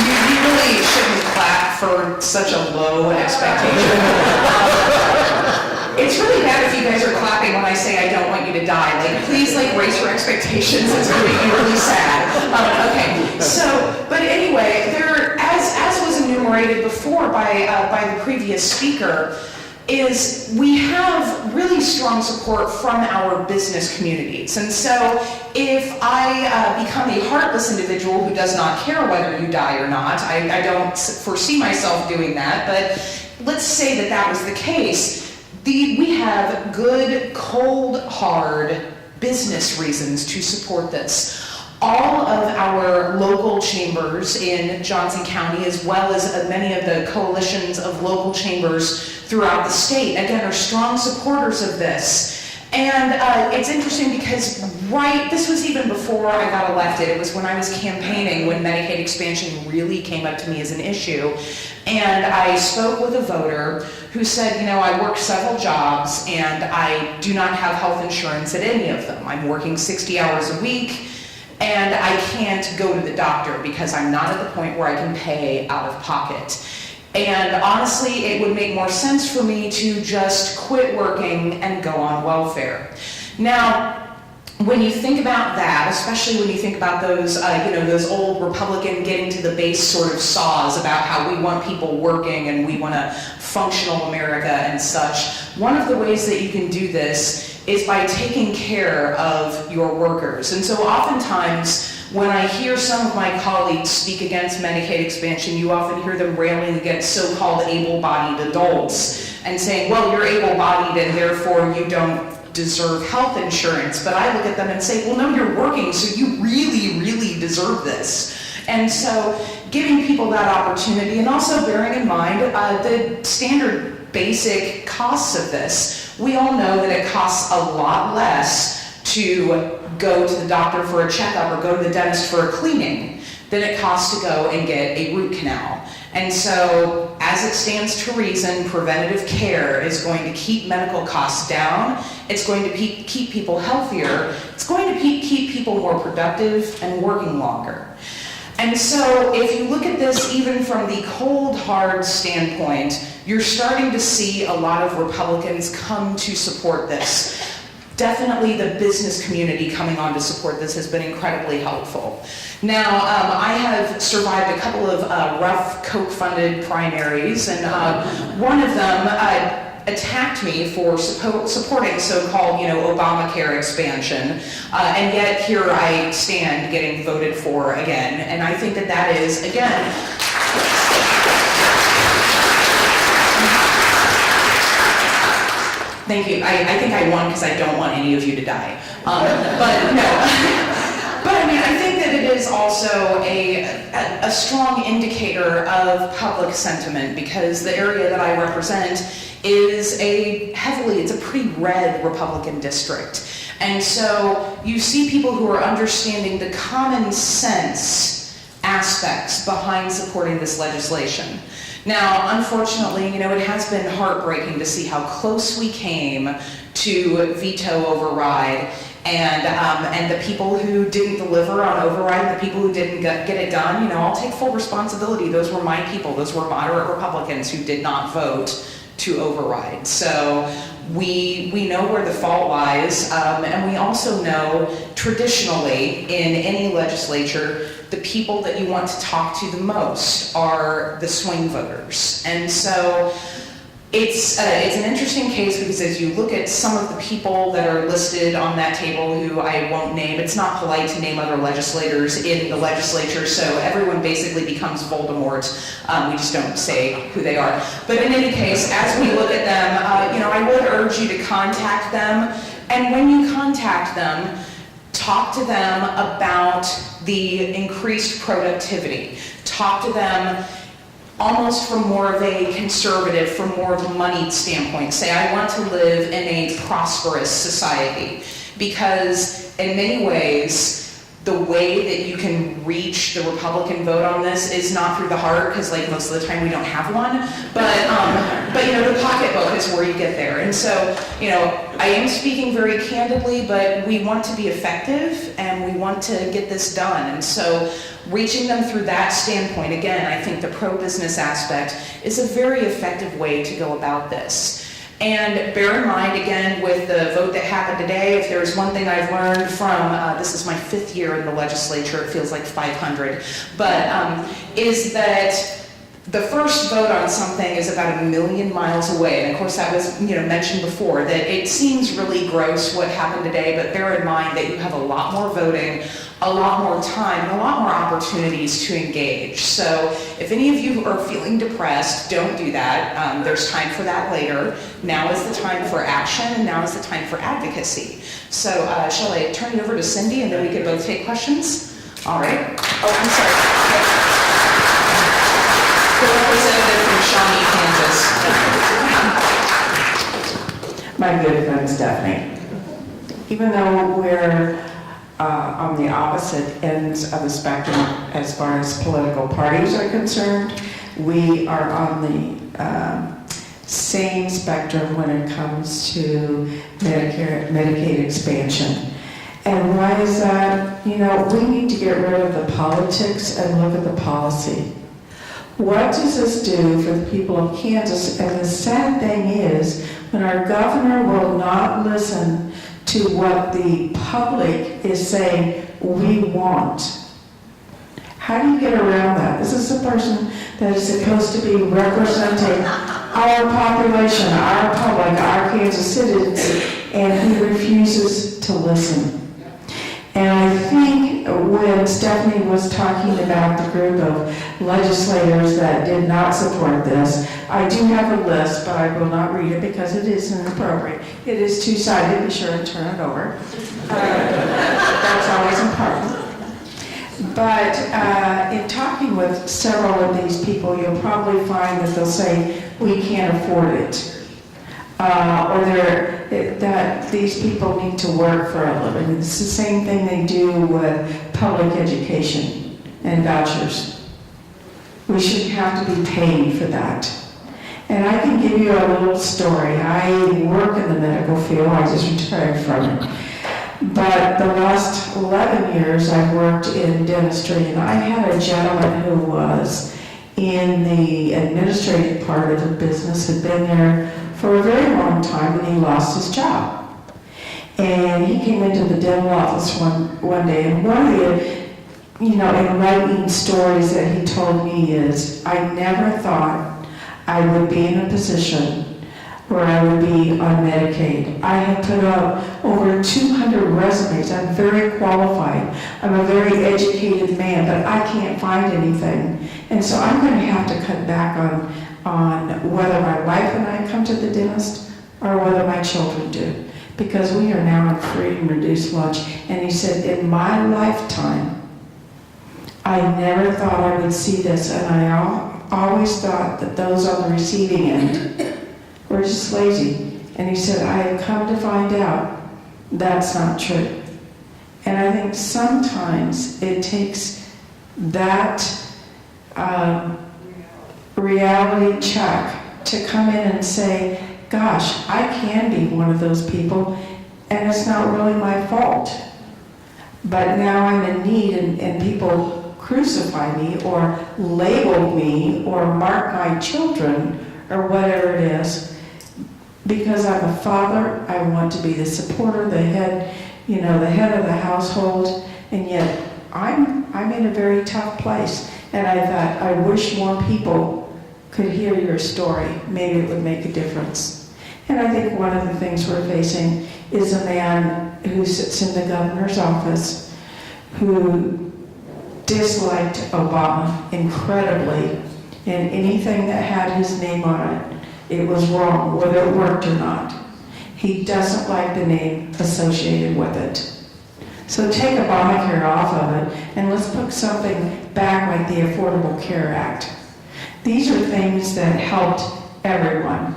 You really shouldn't clap for such a low expectation. It's really bad if you guys are clapping when I say I don't want you to die. Like, please, like, raise your expectations. It's going to make me really sad. Okay, so, but anyway, there, as was enumerated before by the previous speaker, is we have really strong support from our business communities. And so if I become a heartless individual who does not care whether you die or not, I don't foresee myself doing that, but let's say that that was the case, we have good, cold, hard business reasons to support this. All of our local chambers in Johnson County, as well as many of the coalitions of local chambers throughout the state, again, are strong supporters of this. And it's interesting because this was even before I got elected. It was when I was campaigning when Medicaid expansion really came up to me as an issue. And I spoke with a voter who said, you know, I work several jobs and I do not have health insurance at any of them. I'm working 60 hours a week. And I can't go to the doctor because I'm not at the point where I can pay out of pocket. And honestly, it would make more sense for me to just quit working and go on welfare. Now, when you think about that, especially when you think about those, those old Republican getting to the base sort of saws about how we want people working and we want a functional America and such, one of the ways that you can do this is by taking care of your workers. And so oftentimes, when I hear some of my colleagues speak against Medicaid expansion, you often hear them railing against so-called able-bodied adults and saying, well, you're able-bodied and therefore you don't deserve health insurance. But I look at them and say, well, no, you're working, so you really, really deserve this. And so giving people that opportunity, and also bearing in mind the standard basic costs of this. We all know that it costs a lot less to go to the doctor for a checkup or go to the dentist for a cleaning than it costs to go and get a root canal. And so, as it stands to reason, preventative care is going to keep medical costs down, it's going to keep people healthier, it's going to keep people more productive and working longer. And so, if you look at this even from the cold, hard standpoint, you're starting to see a lot of Republicans come to support this. Definitely the business community coming on to support this has been incredibly helpful. Now, I have survived a couple of rough Koch-funded primaries, and one of them attacked me for supporting so-called, Obamacare expansion, and yet here I stand getting voted for again. And I think that that is, again, thank you. I think I won because I don't want any of you to die. But no. But I mean, I think that it is also a strong indicator of public sentiment, because the area that I represent is it's a pretty red Republican district. And so you see people who are understanding the common sense aspects behind supporting this legislation. Now, unfortunately, it has been heartbreaking to see how close we came to veto override, and the people who didn't deliver on override, the people who didn't get it done, I'll take full responsibility. Those were my people. Those were moderate Republicans who did not vote to override. So we know where the fault lies, and we also know traditionally in any legislature, the people that you want to talk to the most are the swing voters. And so it's an interesting case because as you look at some of the people that are listed on that table who I won't name, it's not polite to name other legislators in the legislature, so everyone basically becomes Voldemort. We just don't say who they are. But in any case, as we look at them, I would urge you to contact them. And when you contact them, talk to them about the increased productivity. Talk to them almost from more of a conservative, from more of a moneyed standpoint. Say, I want to live in a prosperous society. Because in many ways, the way that you can reach the Republican vote on this is not through the heart, because like most of the time we don't have one, but the pocketbook is where you get there. And so, I am speaking very candidly, but we want to be effective and we want to get this done. And so reaching them through that standpoint, again, I think the pro-business aspect is a very effective way to go about this. And bear in mind, again, with the vote that happened today, if there's one thing I've learned from, this is my 5th year in the legislature, it feels like 500, but is that the first vote on something is about 1 million miles away. And of course that was mentioned before, that it seems really gross what happened today, but bear in mind that you have a lot more voting, a lot more time, and a lot more opportunities to engage. So if any of you are feeling depressed, don't do that. There's time for that later. Now is the time for action, and now is the time for advocacy. So shall I turn it over to Cindy, and then we can both take questions? All right. Oh, I'm sorry. The representative from Shawnee, Kansas. My good friend Stephanie. Even though we're on the opposite ends of the spectrum as far as political parties are concerned, we are on the same spectrum when it comes to Medicaid expansion. And why is that? We need to get rid of the politics and look at the policy. What does this do for the people of Kansas? And the sad thing is, when our governor will not listen to what the public is saying we want. How do you get around that? This is a person that is supposed to be representing our population, our public, our Kansas citizens, and he refuses to listen. And I think when Stephanie was talking about the group of legislators that did not support this, I do have a list, but I will not read it because it is inappropriate. It is two-sided. Be sure and turn it over. That's always important. But in talking with several of these people, you'll probably find that they'll say, we can't afford it. Or that these people need to work for a living. It's the same thing they do with public education and vouchers. We shouldn't have to be paying for that. And I can give you a little story. I work in the medical field. I just retired from it. But the last 11 years I've worked in dentistry, and I had a gentleman who was in the administrative part of the business, had been there for a very long time, and he lost his job. And he came into the dental office one day, and one of the, enlightening stories that he told me is, I never thought I would be in a position where I would be on Medicaid. I have put out over 200 resumes. I'm very qualified. I'm a very educated man, but I can't find anything. And so I'm going to have to cut back on whether my wife and I come to the dentist or whether my children do, because we are now on free and reduced lunch. And he said, in my lifetime, I never thought I would see this, and I always thought that those on the receiving end were just lazy. And he said, I have come to find out that's not true. And I think sometimes it takes that reality check to come in and say, gosh, I can be one of those people, and it's not really my fault. But now I'm in need, and people crucify me or label me or mark my children or whatever it is. Because I'm a father, I want to be the supporter, the head, the head of the household, and yet I'm in a very tough place. And I thought, I wish more people could hear your story. Maybe it would make a difference. And I think one of the things we're facing is a man who sits in the governor's office who disliked Obama incredibly, and anything that had his name on it, it was wrong, whether it worked or not. He doesn't like the name associated with it. So take Obamacare off of it, and let's put something back like the Affordable Care Act. These are things that helped everyone.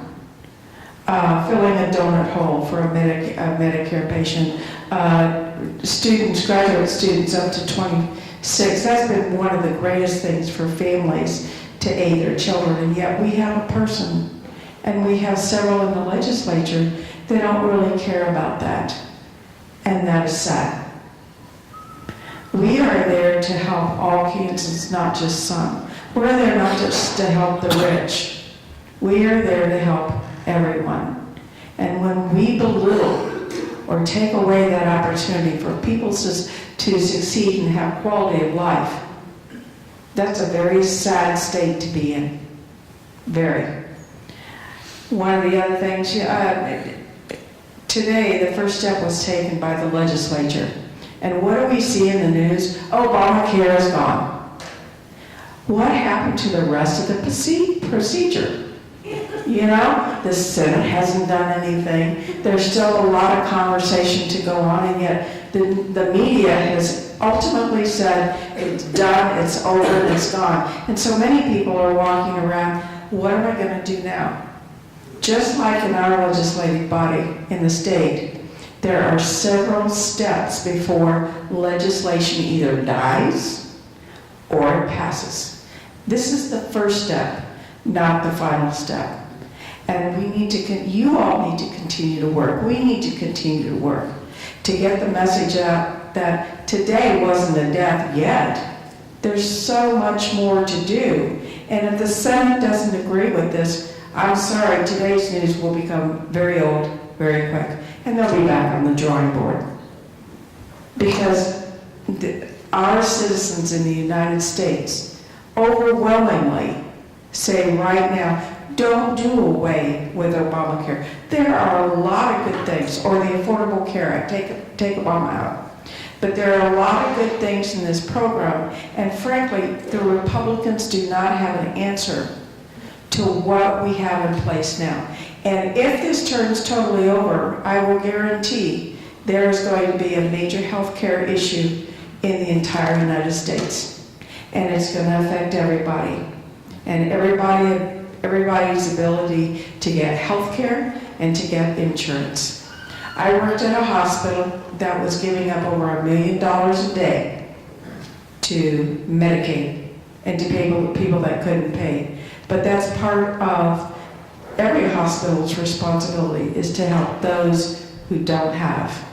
Filling a donut hole for a Medicare patient, students, graduate students up to 26. That's been one of the greatest things for families to aid their children, and yet we have a person, and we have several in the legislature that don't really care about that, and that is sad. We are there to help all Kansans, not just some. We're there not just to help the rich. We are there to help everyone. And when we belittle or take away that opportunity for people to succeed and have quality of life, that's a very sad state to be in. Very. One of the other things, today the first step was taken by the legislature. And what do we see in the news? Obamacare is gone. What happened to the rest of the procedure? The Senate hasn't done anything. There's still a lot of conversation to go on, and yet the media has ultimately said it's done, it's over, it's gone. And so many people are walking around, what am I going to do now? Just like in our legislative body in the state, there are several steps before legislation either dies or it passes. This is the first step, not the final step. And we need to, you all need to continue to work. We need to continue to work to get the message out that today wasn't a death yet. There's so much more to do. And if the Senate doesn't agree with this, I'm sorry, today's news will become very old very quick. And they'll be back on the drawing board. Because our citizens in the United States overwhelmingly say right now, don't do away with Obamacare. There are a lot of good things, or the Affordable Care Act, take Obama out. But there are a lot of good things in this program, and frankly, the Republicans do not have an answer to what we have in place now. And if this turns totally over, I will guarantee there is going to be a major health care issue in the entire United States. And it's going to affect everybody. And everybody's ability to get health care and to get insurance. I worked at a hospital that was giving up over $1 million a day to Medicaid and to people that couldn't pay. But that's part of every hospital's responsibility, is to help those who don't have.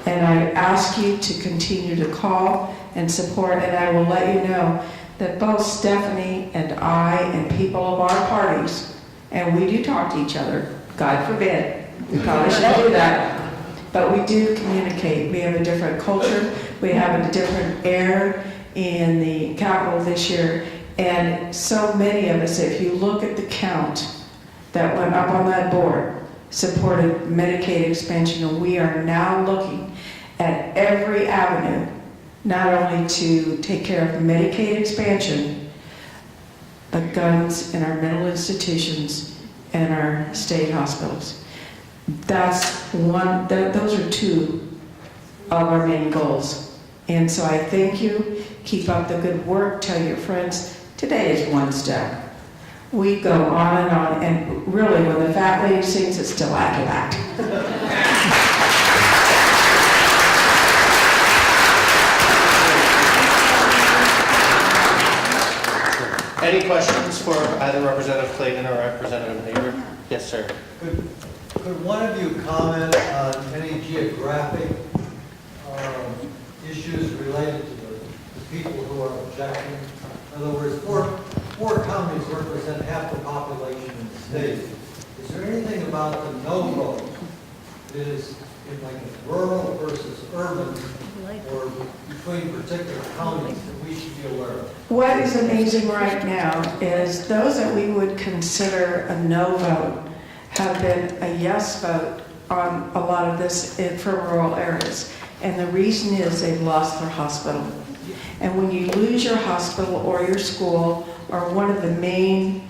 And I ask you to continue to call and support, and I will let you know that both Stephanie and I and people of our parties, and we do talk to each other, God forbid, we probably shouldn't do that, but we do communicate. We have a different culture, we have a different air in the Capitol this year, and so many of us, if you look at the count that went up on that board, supported Medicaid expansion, and we are now looking at every avenue, not only to take care of Medicaid expansion, but guns in our mental institutions and our state hospitals. Those are two of our main goals. And so I thank you, keep up the good work, tell your friends, today is one step. We go on, and really when the fat lady sings, it's still after that. Any questions for either Representative Clayton or Representative Neighbor? Yes, sir. Could one of you comment on any geographic issues related to the people who are objecting? In other words, four counties represent half the population in the state. Is there any about the no vote is in like rural versus urban or between particular counties that we should be aware of. What is amazing right now is those that we would consider a no vote have been a yes vote on a lot of this from rural areas. And the reason is they've lost their hospital. And when you lose your hospital or your school or one of the main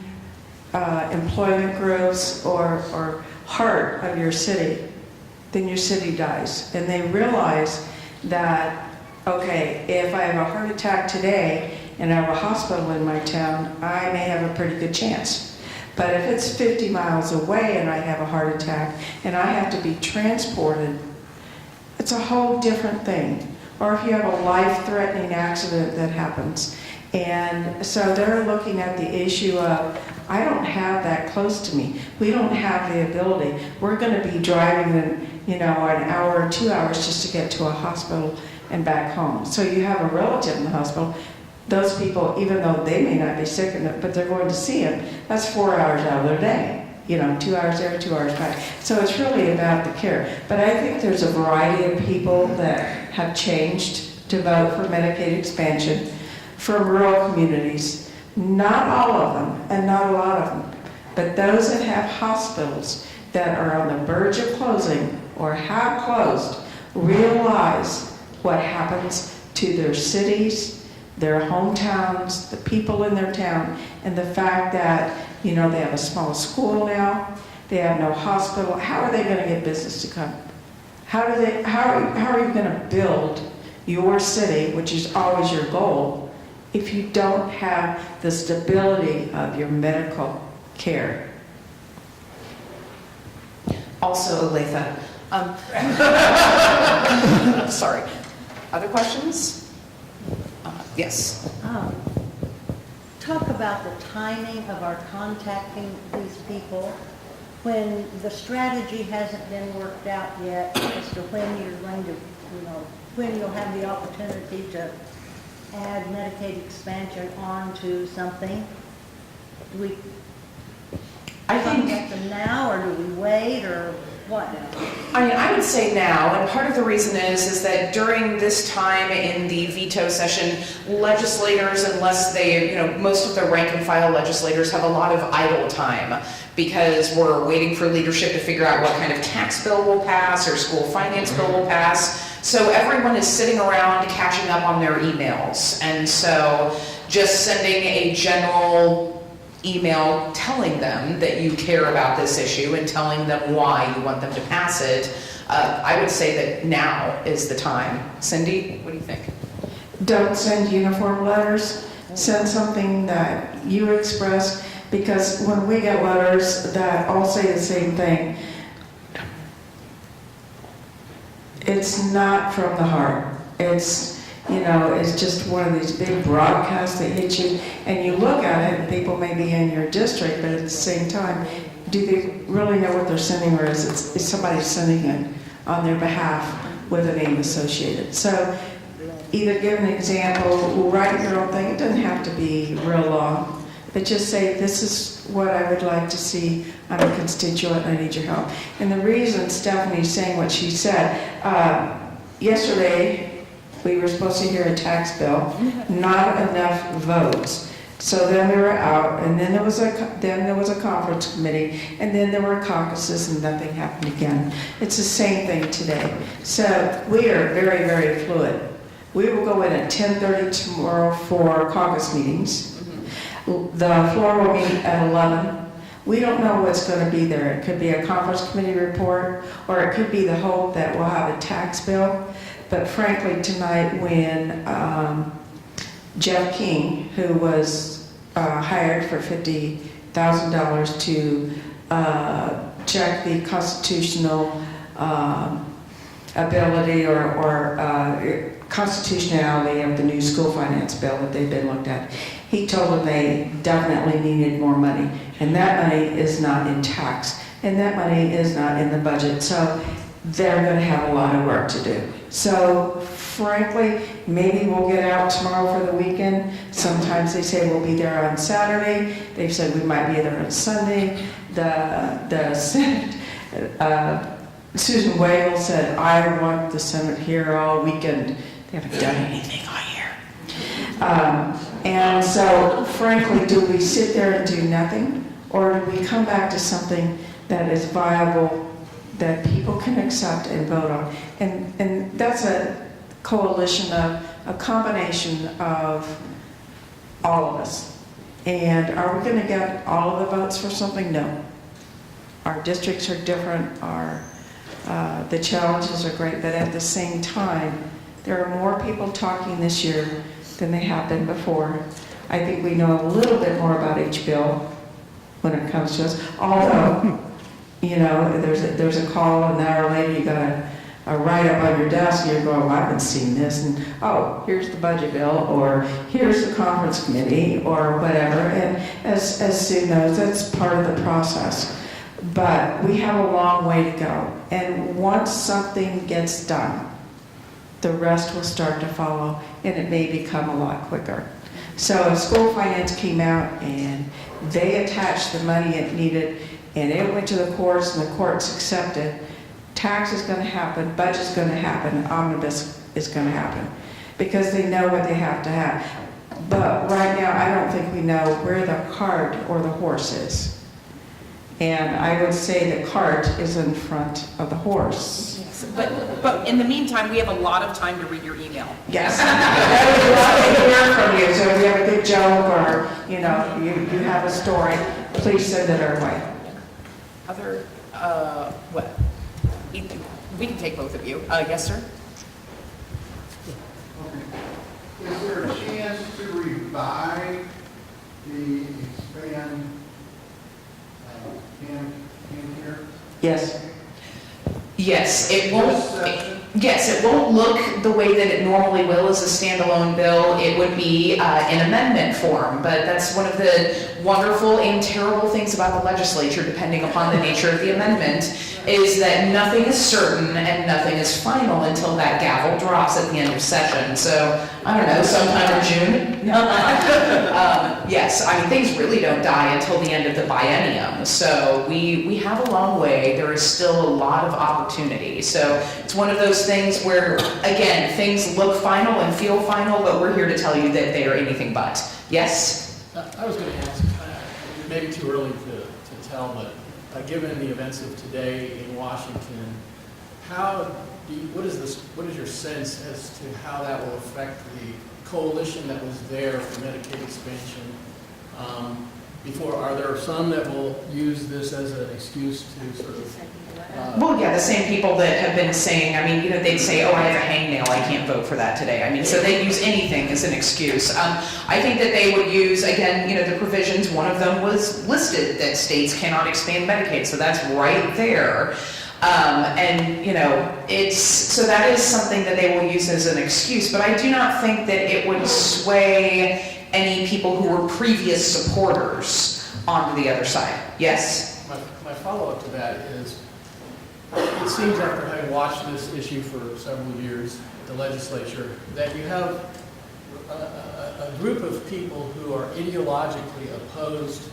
employment groups or heart of your city, then your city dies. And they realize that, okay, if I have a heart attack today and I have a hospital in my town, I may have a pretty good chance. But if it's 50 miles away and I have a heart attack and I have to be transported, it's a whole different thing. Or if you have a life-threatening accident that happens. And so they're looking at the issue of, I don't have that close to me. We don't have the ability. We're going to be driving an hour or 2 hours just to get to a hospital and back home. So you have a relative in the hospital. Those people, even though they may not be sick, but they're going to see him, that's 4 hours out of their day. 2 hours there, 2 hours back. So it's really about the care. But I think there's a variety of people that have changed to vote for Medicaid expansion from rural communities. Not all of them, and not a lot of them, but those that have hospitals that are on the verge of closing or have closed realize what happens to their cities, their hometowns, the people in their town, and the fact that, they have a small school now, they have no hospital. How are they going to get business to come? How are you going to build your city, which is always your goal, if you don't have the stability of your medical care? Also, Olathe, sorry. Other questions? Yes. Talk about the timing of our contacting these people when the strategy hasn't been worked out yet as to when you're going to, when you'll have the opportunity to add Medicaid expansion onto something. Do we contact them now, or do we wait, or what? I would say now, and part of the reason is that during this time in the veto session, legislators, unless they, most of the rank and file legislators have a lot of idle time because we're waiting for leadership to figure out what kind of tax bill will pass or school finance bill will pass. So everyone is sitting around catching up on their emails. And so just sending a general email telling them that you care about this issue and telling them why you want them to pass it, I would say that now is the time. Cindy, what do you think? Don't send uniform letters. Send something that you express, because when we get letters that all say the same thing, it's not from the heart. It's just one of these big broadcasts that hit you, and you look at it, and people may be in your district, but at the same time, do they really know what they're sending, or is somebody sending it on their behalf with a name associated? So either give an example, write your own thing. It doesn't have to be real long, but just say, this is what I would like to see. I'm a constituent, I need your help. And the reason Stephanie's saying what she said, yesterday, we were supposed to hear a tax bill, not enough votes. So then we were out, and then there was a conference committee, and then there were caucuses, and nothing happened again. It's the same thing today. So we are very, very fluid. We will go in at 10:30 tomorrow for caucus meetings. The floor will meet at 11. We don't know what's going to be there. It could be a conference committee report, or it could be the hope that we'll have a tax bill. But frankly, tonight when Jeff King, who was hired for $50,000 to check the constitutional ability or constitutionality of the new school finance bill that they've been looked at, he told them they definitely needed more money. And that money is not in tax. And that money is not in the budget. So they're going to have a lot of work to do. So frankly, maybe we'll get out tomorrow for the weekend. Sometimes they say we'll be there on Saturday. They've said we might be there on Sunday. The Senate Susan Wagle said, I want the Senate here all weekend. They haven't done anything all year. And so, frankly, do we sit there and do nothing? Or do we come back to something that is viable, that people can accept and vote on? And that's a coalition of, a combination of all of us. And are we going to get all of the votes for something? No. Our districts are different, the challenges are great, but at the same time, there are more people talking this year than they have been before. I think we know a little bit more about each bill when it comes to us. Although, you know, there's a call, an hour later, you got a write-up on your desk, and you're going, well, I haven't seen this, and oh, here's the budget bill, or here's the conference committee, or whatever. And as Sue knows, that's part of the process. But we have a long way to go. And once something gets done, the rest will start to follow, and it may become a lot quicker. So if school finance came out and they attached the money it needed, and it went to the courts, and the courts accepted, tax is going to happen, budget's going to happen, omnibus is going to happen, because they know what they have to have. But right now, I don't think we know where the cart or the horse is. And I would say the cart is in front of the horse. Yes, but in the meantime, we have a lot of time to read your email. Yes. I would love to hear from you. So if you have a good joke or, you know, you have a story, please send it our way. Other, what? We can take both of you. Yes, sir? Is there a chance to revive the expand can here? Yes. Yes, it won't. Yes, it won't look the way that it normally will as a standalone bill. It would be in amendment form, but that's one of the wonderful and terrible things about the legislature, depending upon the nature of the amendment, is that nothing is certain and nothing is final until that gavel drops at the end of session. So, I don't know, sometime in June? Yes, I mean, things really don't die until the end of the biennium. So we have a long way. There is still a lot of opportunity. So it's one of those things where, again, things look final and feel final, but we're here to tell you that they are anything but. Yes? I was going to ask, maybe too early to tell, but given the events of today in Washington, what is your sense as to how that will affect the coalition that was there for Medicaid expansion before? Are there some that will use this as an excuse to sort of Well, yeah, the same people that have been saying, I mean, you know, they'd say, oh, I have a hangnail, I can't vote for that today. I mean, so they'd use anything as an excuse. I think that they would use, again, you know, the provisions, one of them was listed that states cannot expand Medicaid, so that's right there. And, you know, so that is something that they will use as an excuse, but I do not think that it would sway any people who were previous supporters onto the other side. Yes? My follow-up to that is, it seems after having watched this issue for several years at the legislature, that you have a group of people who are ideologically opposed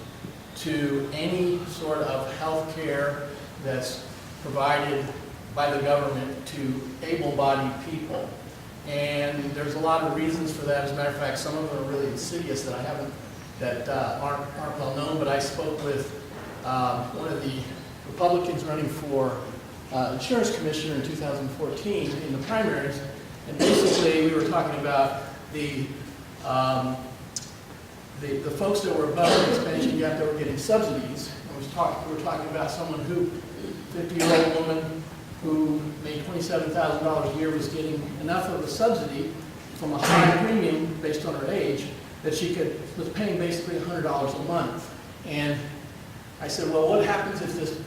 to any sort of health care that's provided by the government to able-bodied people. And there's a lot of reasons for that. As a matter of fact, some of them are really insidious that aren't well known, but I spoke with one of the Republicans running for insurance commissioner in 2014 in the primaries, and basically we were talking about the folks that were above the expansion gap that were getting subsidies. And we were talking about someone who, 50-year-old woman who made $27,000 a year, was getting enough of a subsidy from a high premium based on her age that she was paying basically $100 a month. And I said, well, what happens if this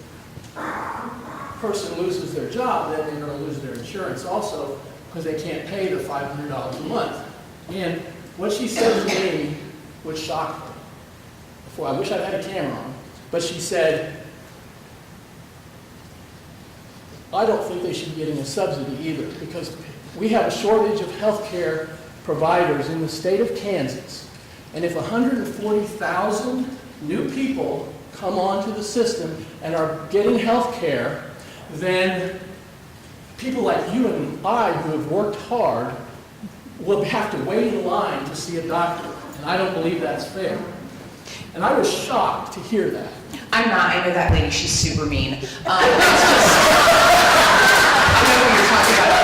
person loses their job? Then they're going to lose their insurance also, because they can't pay the $500 a month. And what she said to me would shock me. Before, I wish I had a camera on, but she said, I don't think they should be getting a subsidy either, because we have a shortage of health care providers in the state of Kansas. And if 140,000 new people come onto the system and are getting health care, then people like you and I who have worked hard will have to wait in line to see a doctor. And I don't believe that's fair. And I was shocked to hear that. I'm not, I know that lady, she's super mean. It's just, I know what you're talking about.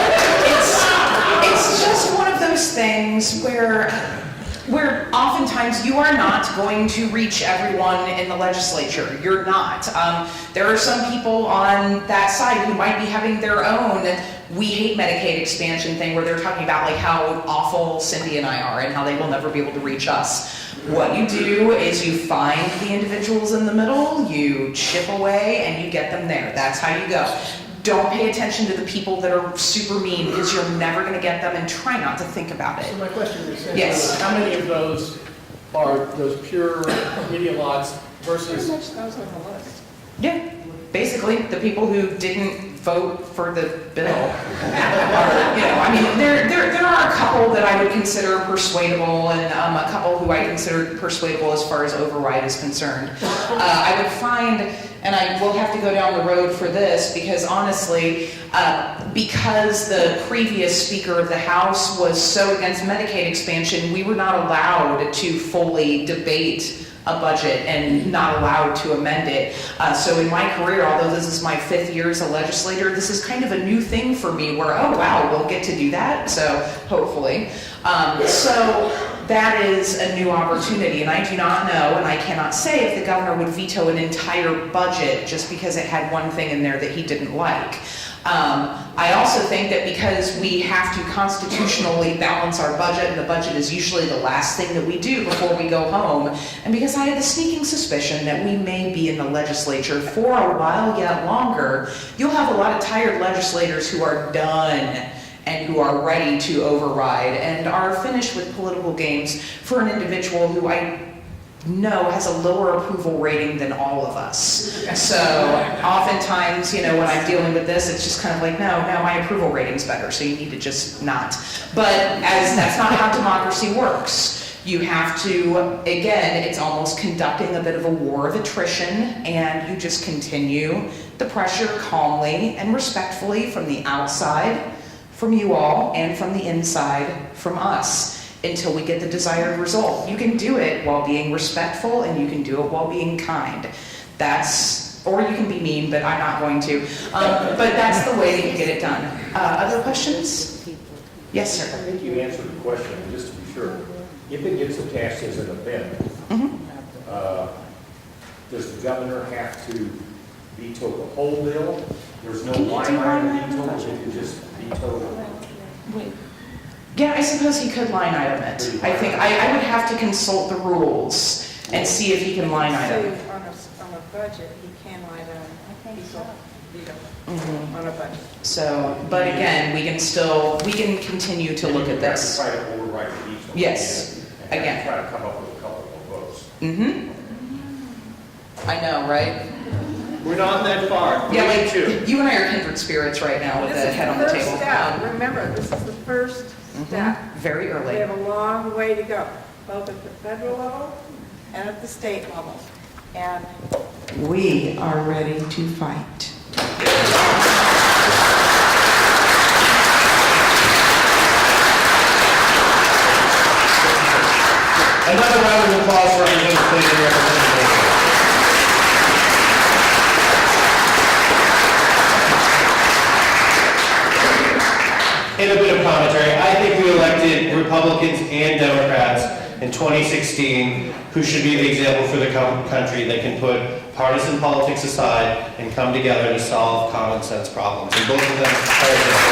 It's just one of those things where oftentimes you are not going to reach everyone in the legislature. You're not. There are some people on that side who might be having their own "we hate Medicaid expansion" thing where they're talking about like how awful Cindy and I are and how they will never be able to reach us. What you do is you find the individuals in the middle, you chip away, and you get them there. That's how you go. Don't pay attention to the people that are super mean because you're never going to get them, and try not to think about it. So my question is, Yes. how many of those are those pure ideologues versus... Pretty much those on the list. Yeah, basically, the people who didn't vote for the bill are, you know, I mean, there are a couple that I would consider persuadable and a couple who I consider persuadable as far as override is concerned. I would find, and I will have to go down the road for this because honestly, because the previous Speaker of the House was so against Medicaid expansion, we were not allowed to fully debate a budget and not allowed to amend it. So in my career, although this is my 5th year as a legislator, this is kind of a new thing for me where, oh wow, we'll get to do that, so hopefully. So that is a new opportunity, and I do not know, and I cannot say if the governor would veto an entire budget just because it had one thing in there that he didn't like. I also think that because we have to constitutionally balance our budget, and the budget is usually the last thing that we do before we go home, and because I have the sneaking suspicion that we may be in the legislature for a while yet longer, you'll have a lot of tired legislators who are done and who are ready to override and are finished with political games for an individual who I know has a lower approval rating than all of us. So oftentimes, you know, when I'm dealing with this, it's just kind of like, no, my approval rating's better, so you need to just not. But as that's not how democracy works. You have to, again, it's almost conducting a bit of a war of attrition, and you just continue the pressure calmly and respectfully from the outside, from you all, and from the inside, from us, until we get the desired result. You can do it while being respectful, and you can do it while being kind. Or you can be mean, but I'm not going to. But that's the way that you get it done. Other questions? Yes, sir. I think you answered the question, just to be sure. If it gets passed as an event, does the governor have to veto the whole bill? There's no line item veto, he can just veto. Wait. Yeah, I suppose he could line item it. I think I would have to consult the rules and see if he can line item. So on a budget, he can line item, veto on a budget. So, but again, we can continue to look at this. Try to override the veto. Yes, again. Try to come up with a couple more votes. I know, right? We're not that far. Yeah, like, you and I are kindred spirits right now with the head on the This table. is the first step. Remember, this is the first step. Very early. We have a long way to go, both at the federal level and at the state level. And We are ready to fight. Another round of applause for Representative Clayton, Representative Baker. In a bit of commentary, I think we elected Republicans and Democrats in 2016 who should be the example for the country that can put partisan politics aside and come together to solve common sense problems. And both of them are examples.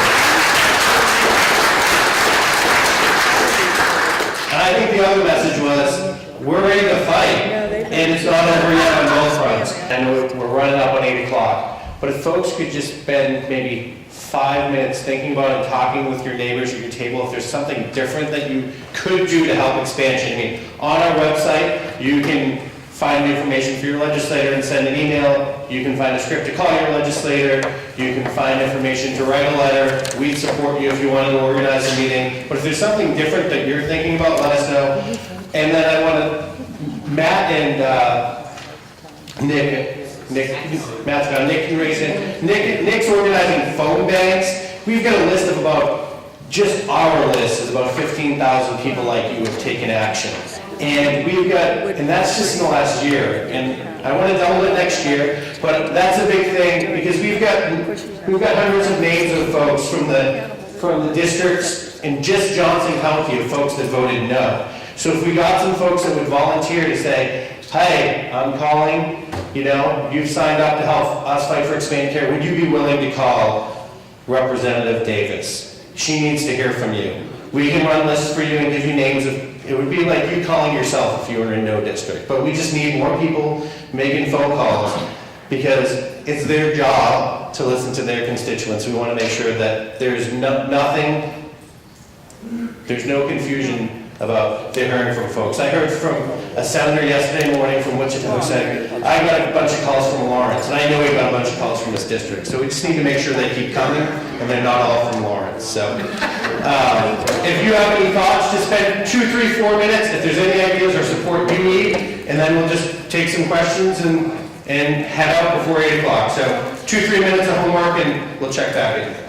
And I think the other message was, we're ready to fight, and it's not over yet on both fronts. And we're running up on 8 o'clock. But if folks could just spend maybe 5 minutes thinking about it and talking with your neighbors at your table, if there's something different that you could do to help expansion. I mean, on our website, you can find information for your legislator and send an email. You can find a script to call your legislator. You can find information to write a letter. We'd support you if you wanted to organize a meeting. But if there's something different that you're thinking about, let us know. And then I want to, Matt and Nick Matt's got, Nick can raise it. Nick's organizing phone banks. We've got a list of about, just our list is about 15,000 people like you have taken action. And we've got, and that's just in the last year, and I want to double it next year, but that's a big thing, because we've got hundreds of names of folks from the districts in just Johnson County of folks that voted no. So if we got some folks that would volunteer to say, hey, I'm calling, you've signed up to help us fight for expanded care, would you be willing to call Representative Davis? She needs to hear from you. We can run lists for you and give you names of, it would be like you calling yourself if you were in no district. But we just need more people making phone calls because it's their job to listen to their constituents. We want to make sure that there's there's no confusion about they're hearing from folks. I heard from a senator yesterday morning from Wichita who said, I got a bunch of calls from Lawrence, and I know we got a bunch of calls from this district. So we just need to make sure they keep coming, and they're not all from Lawrence. So if you have any thoughts, just spend 2, 3, 4 minutes. If there's any ideas or support you need, and then we'll just take some questions and head out before 8 o'clock. So 2, 3 minutes of homework, and we'll check back in.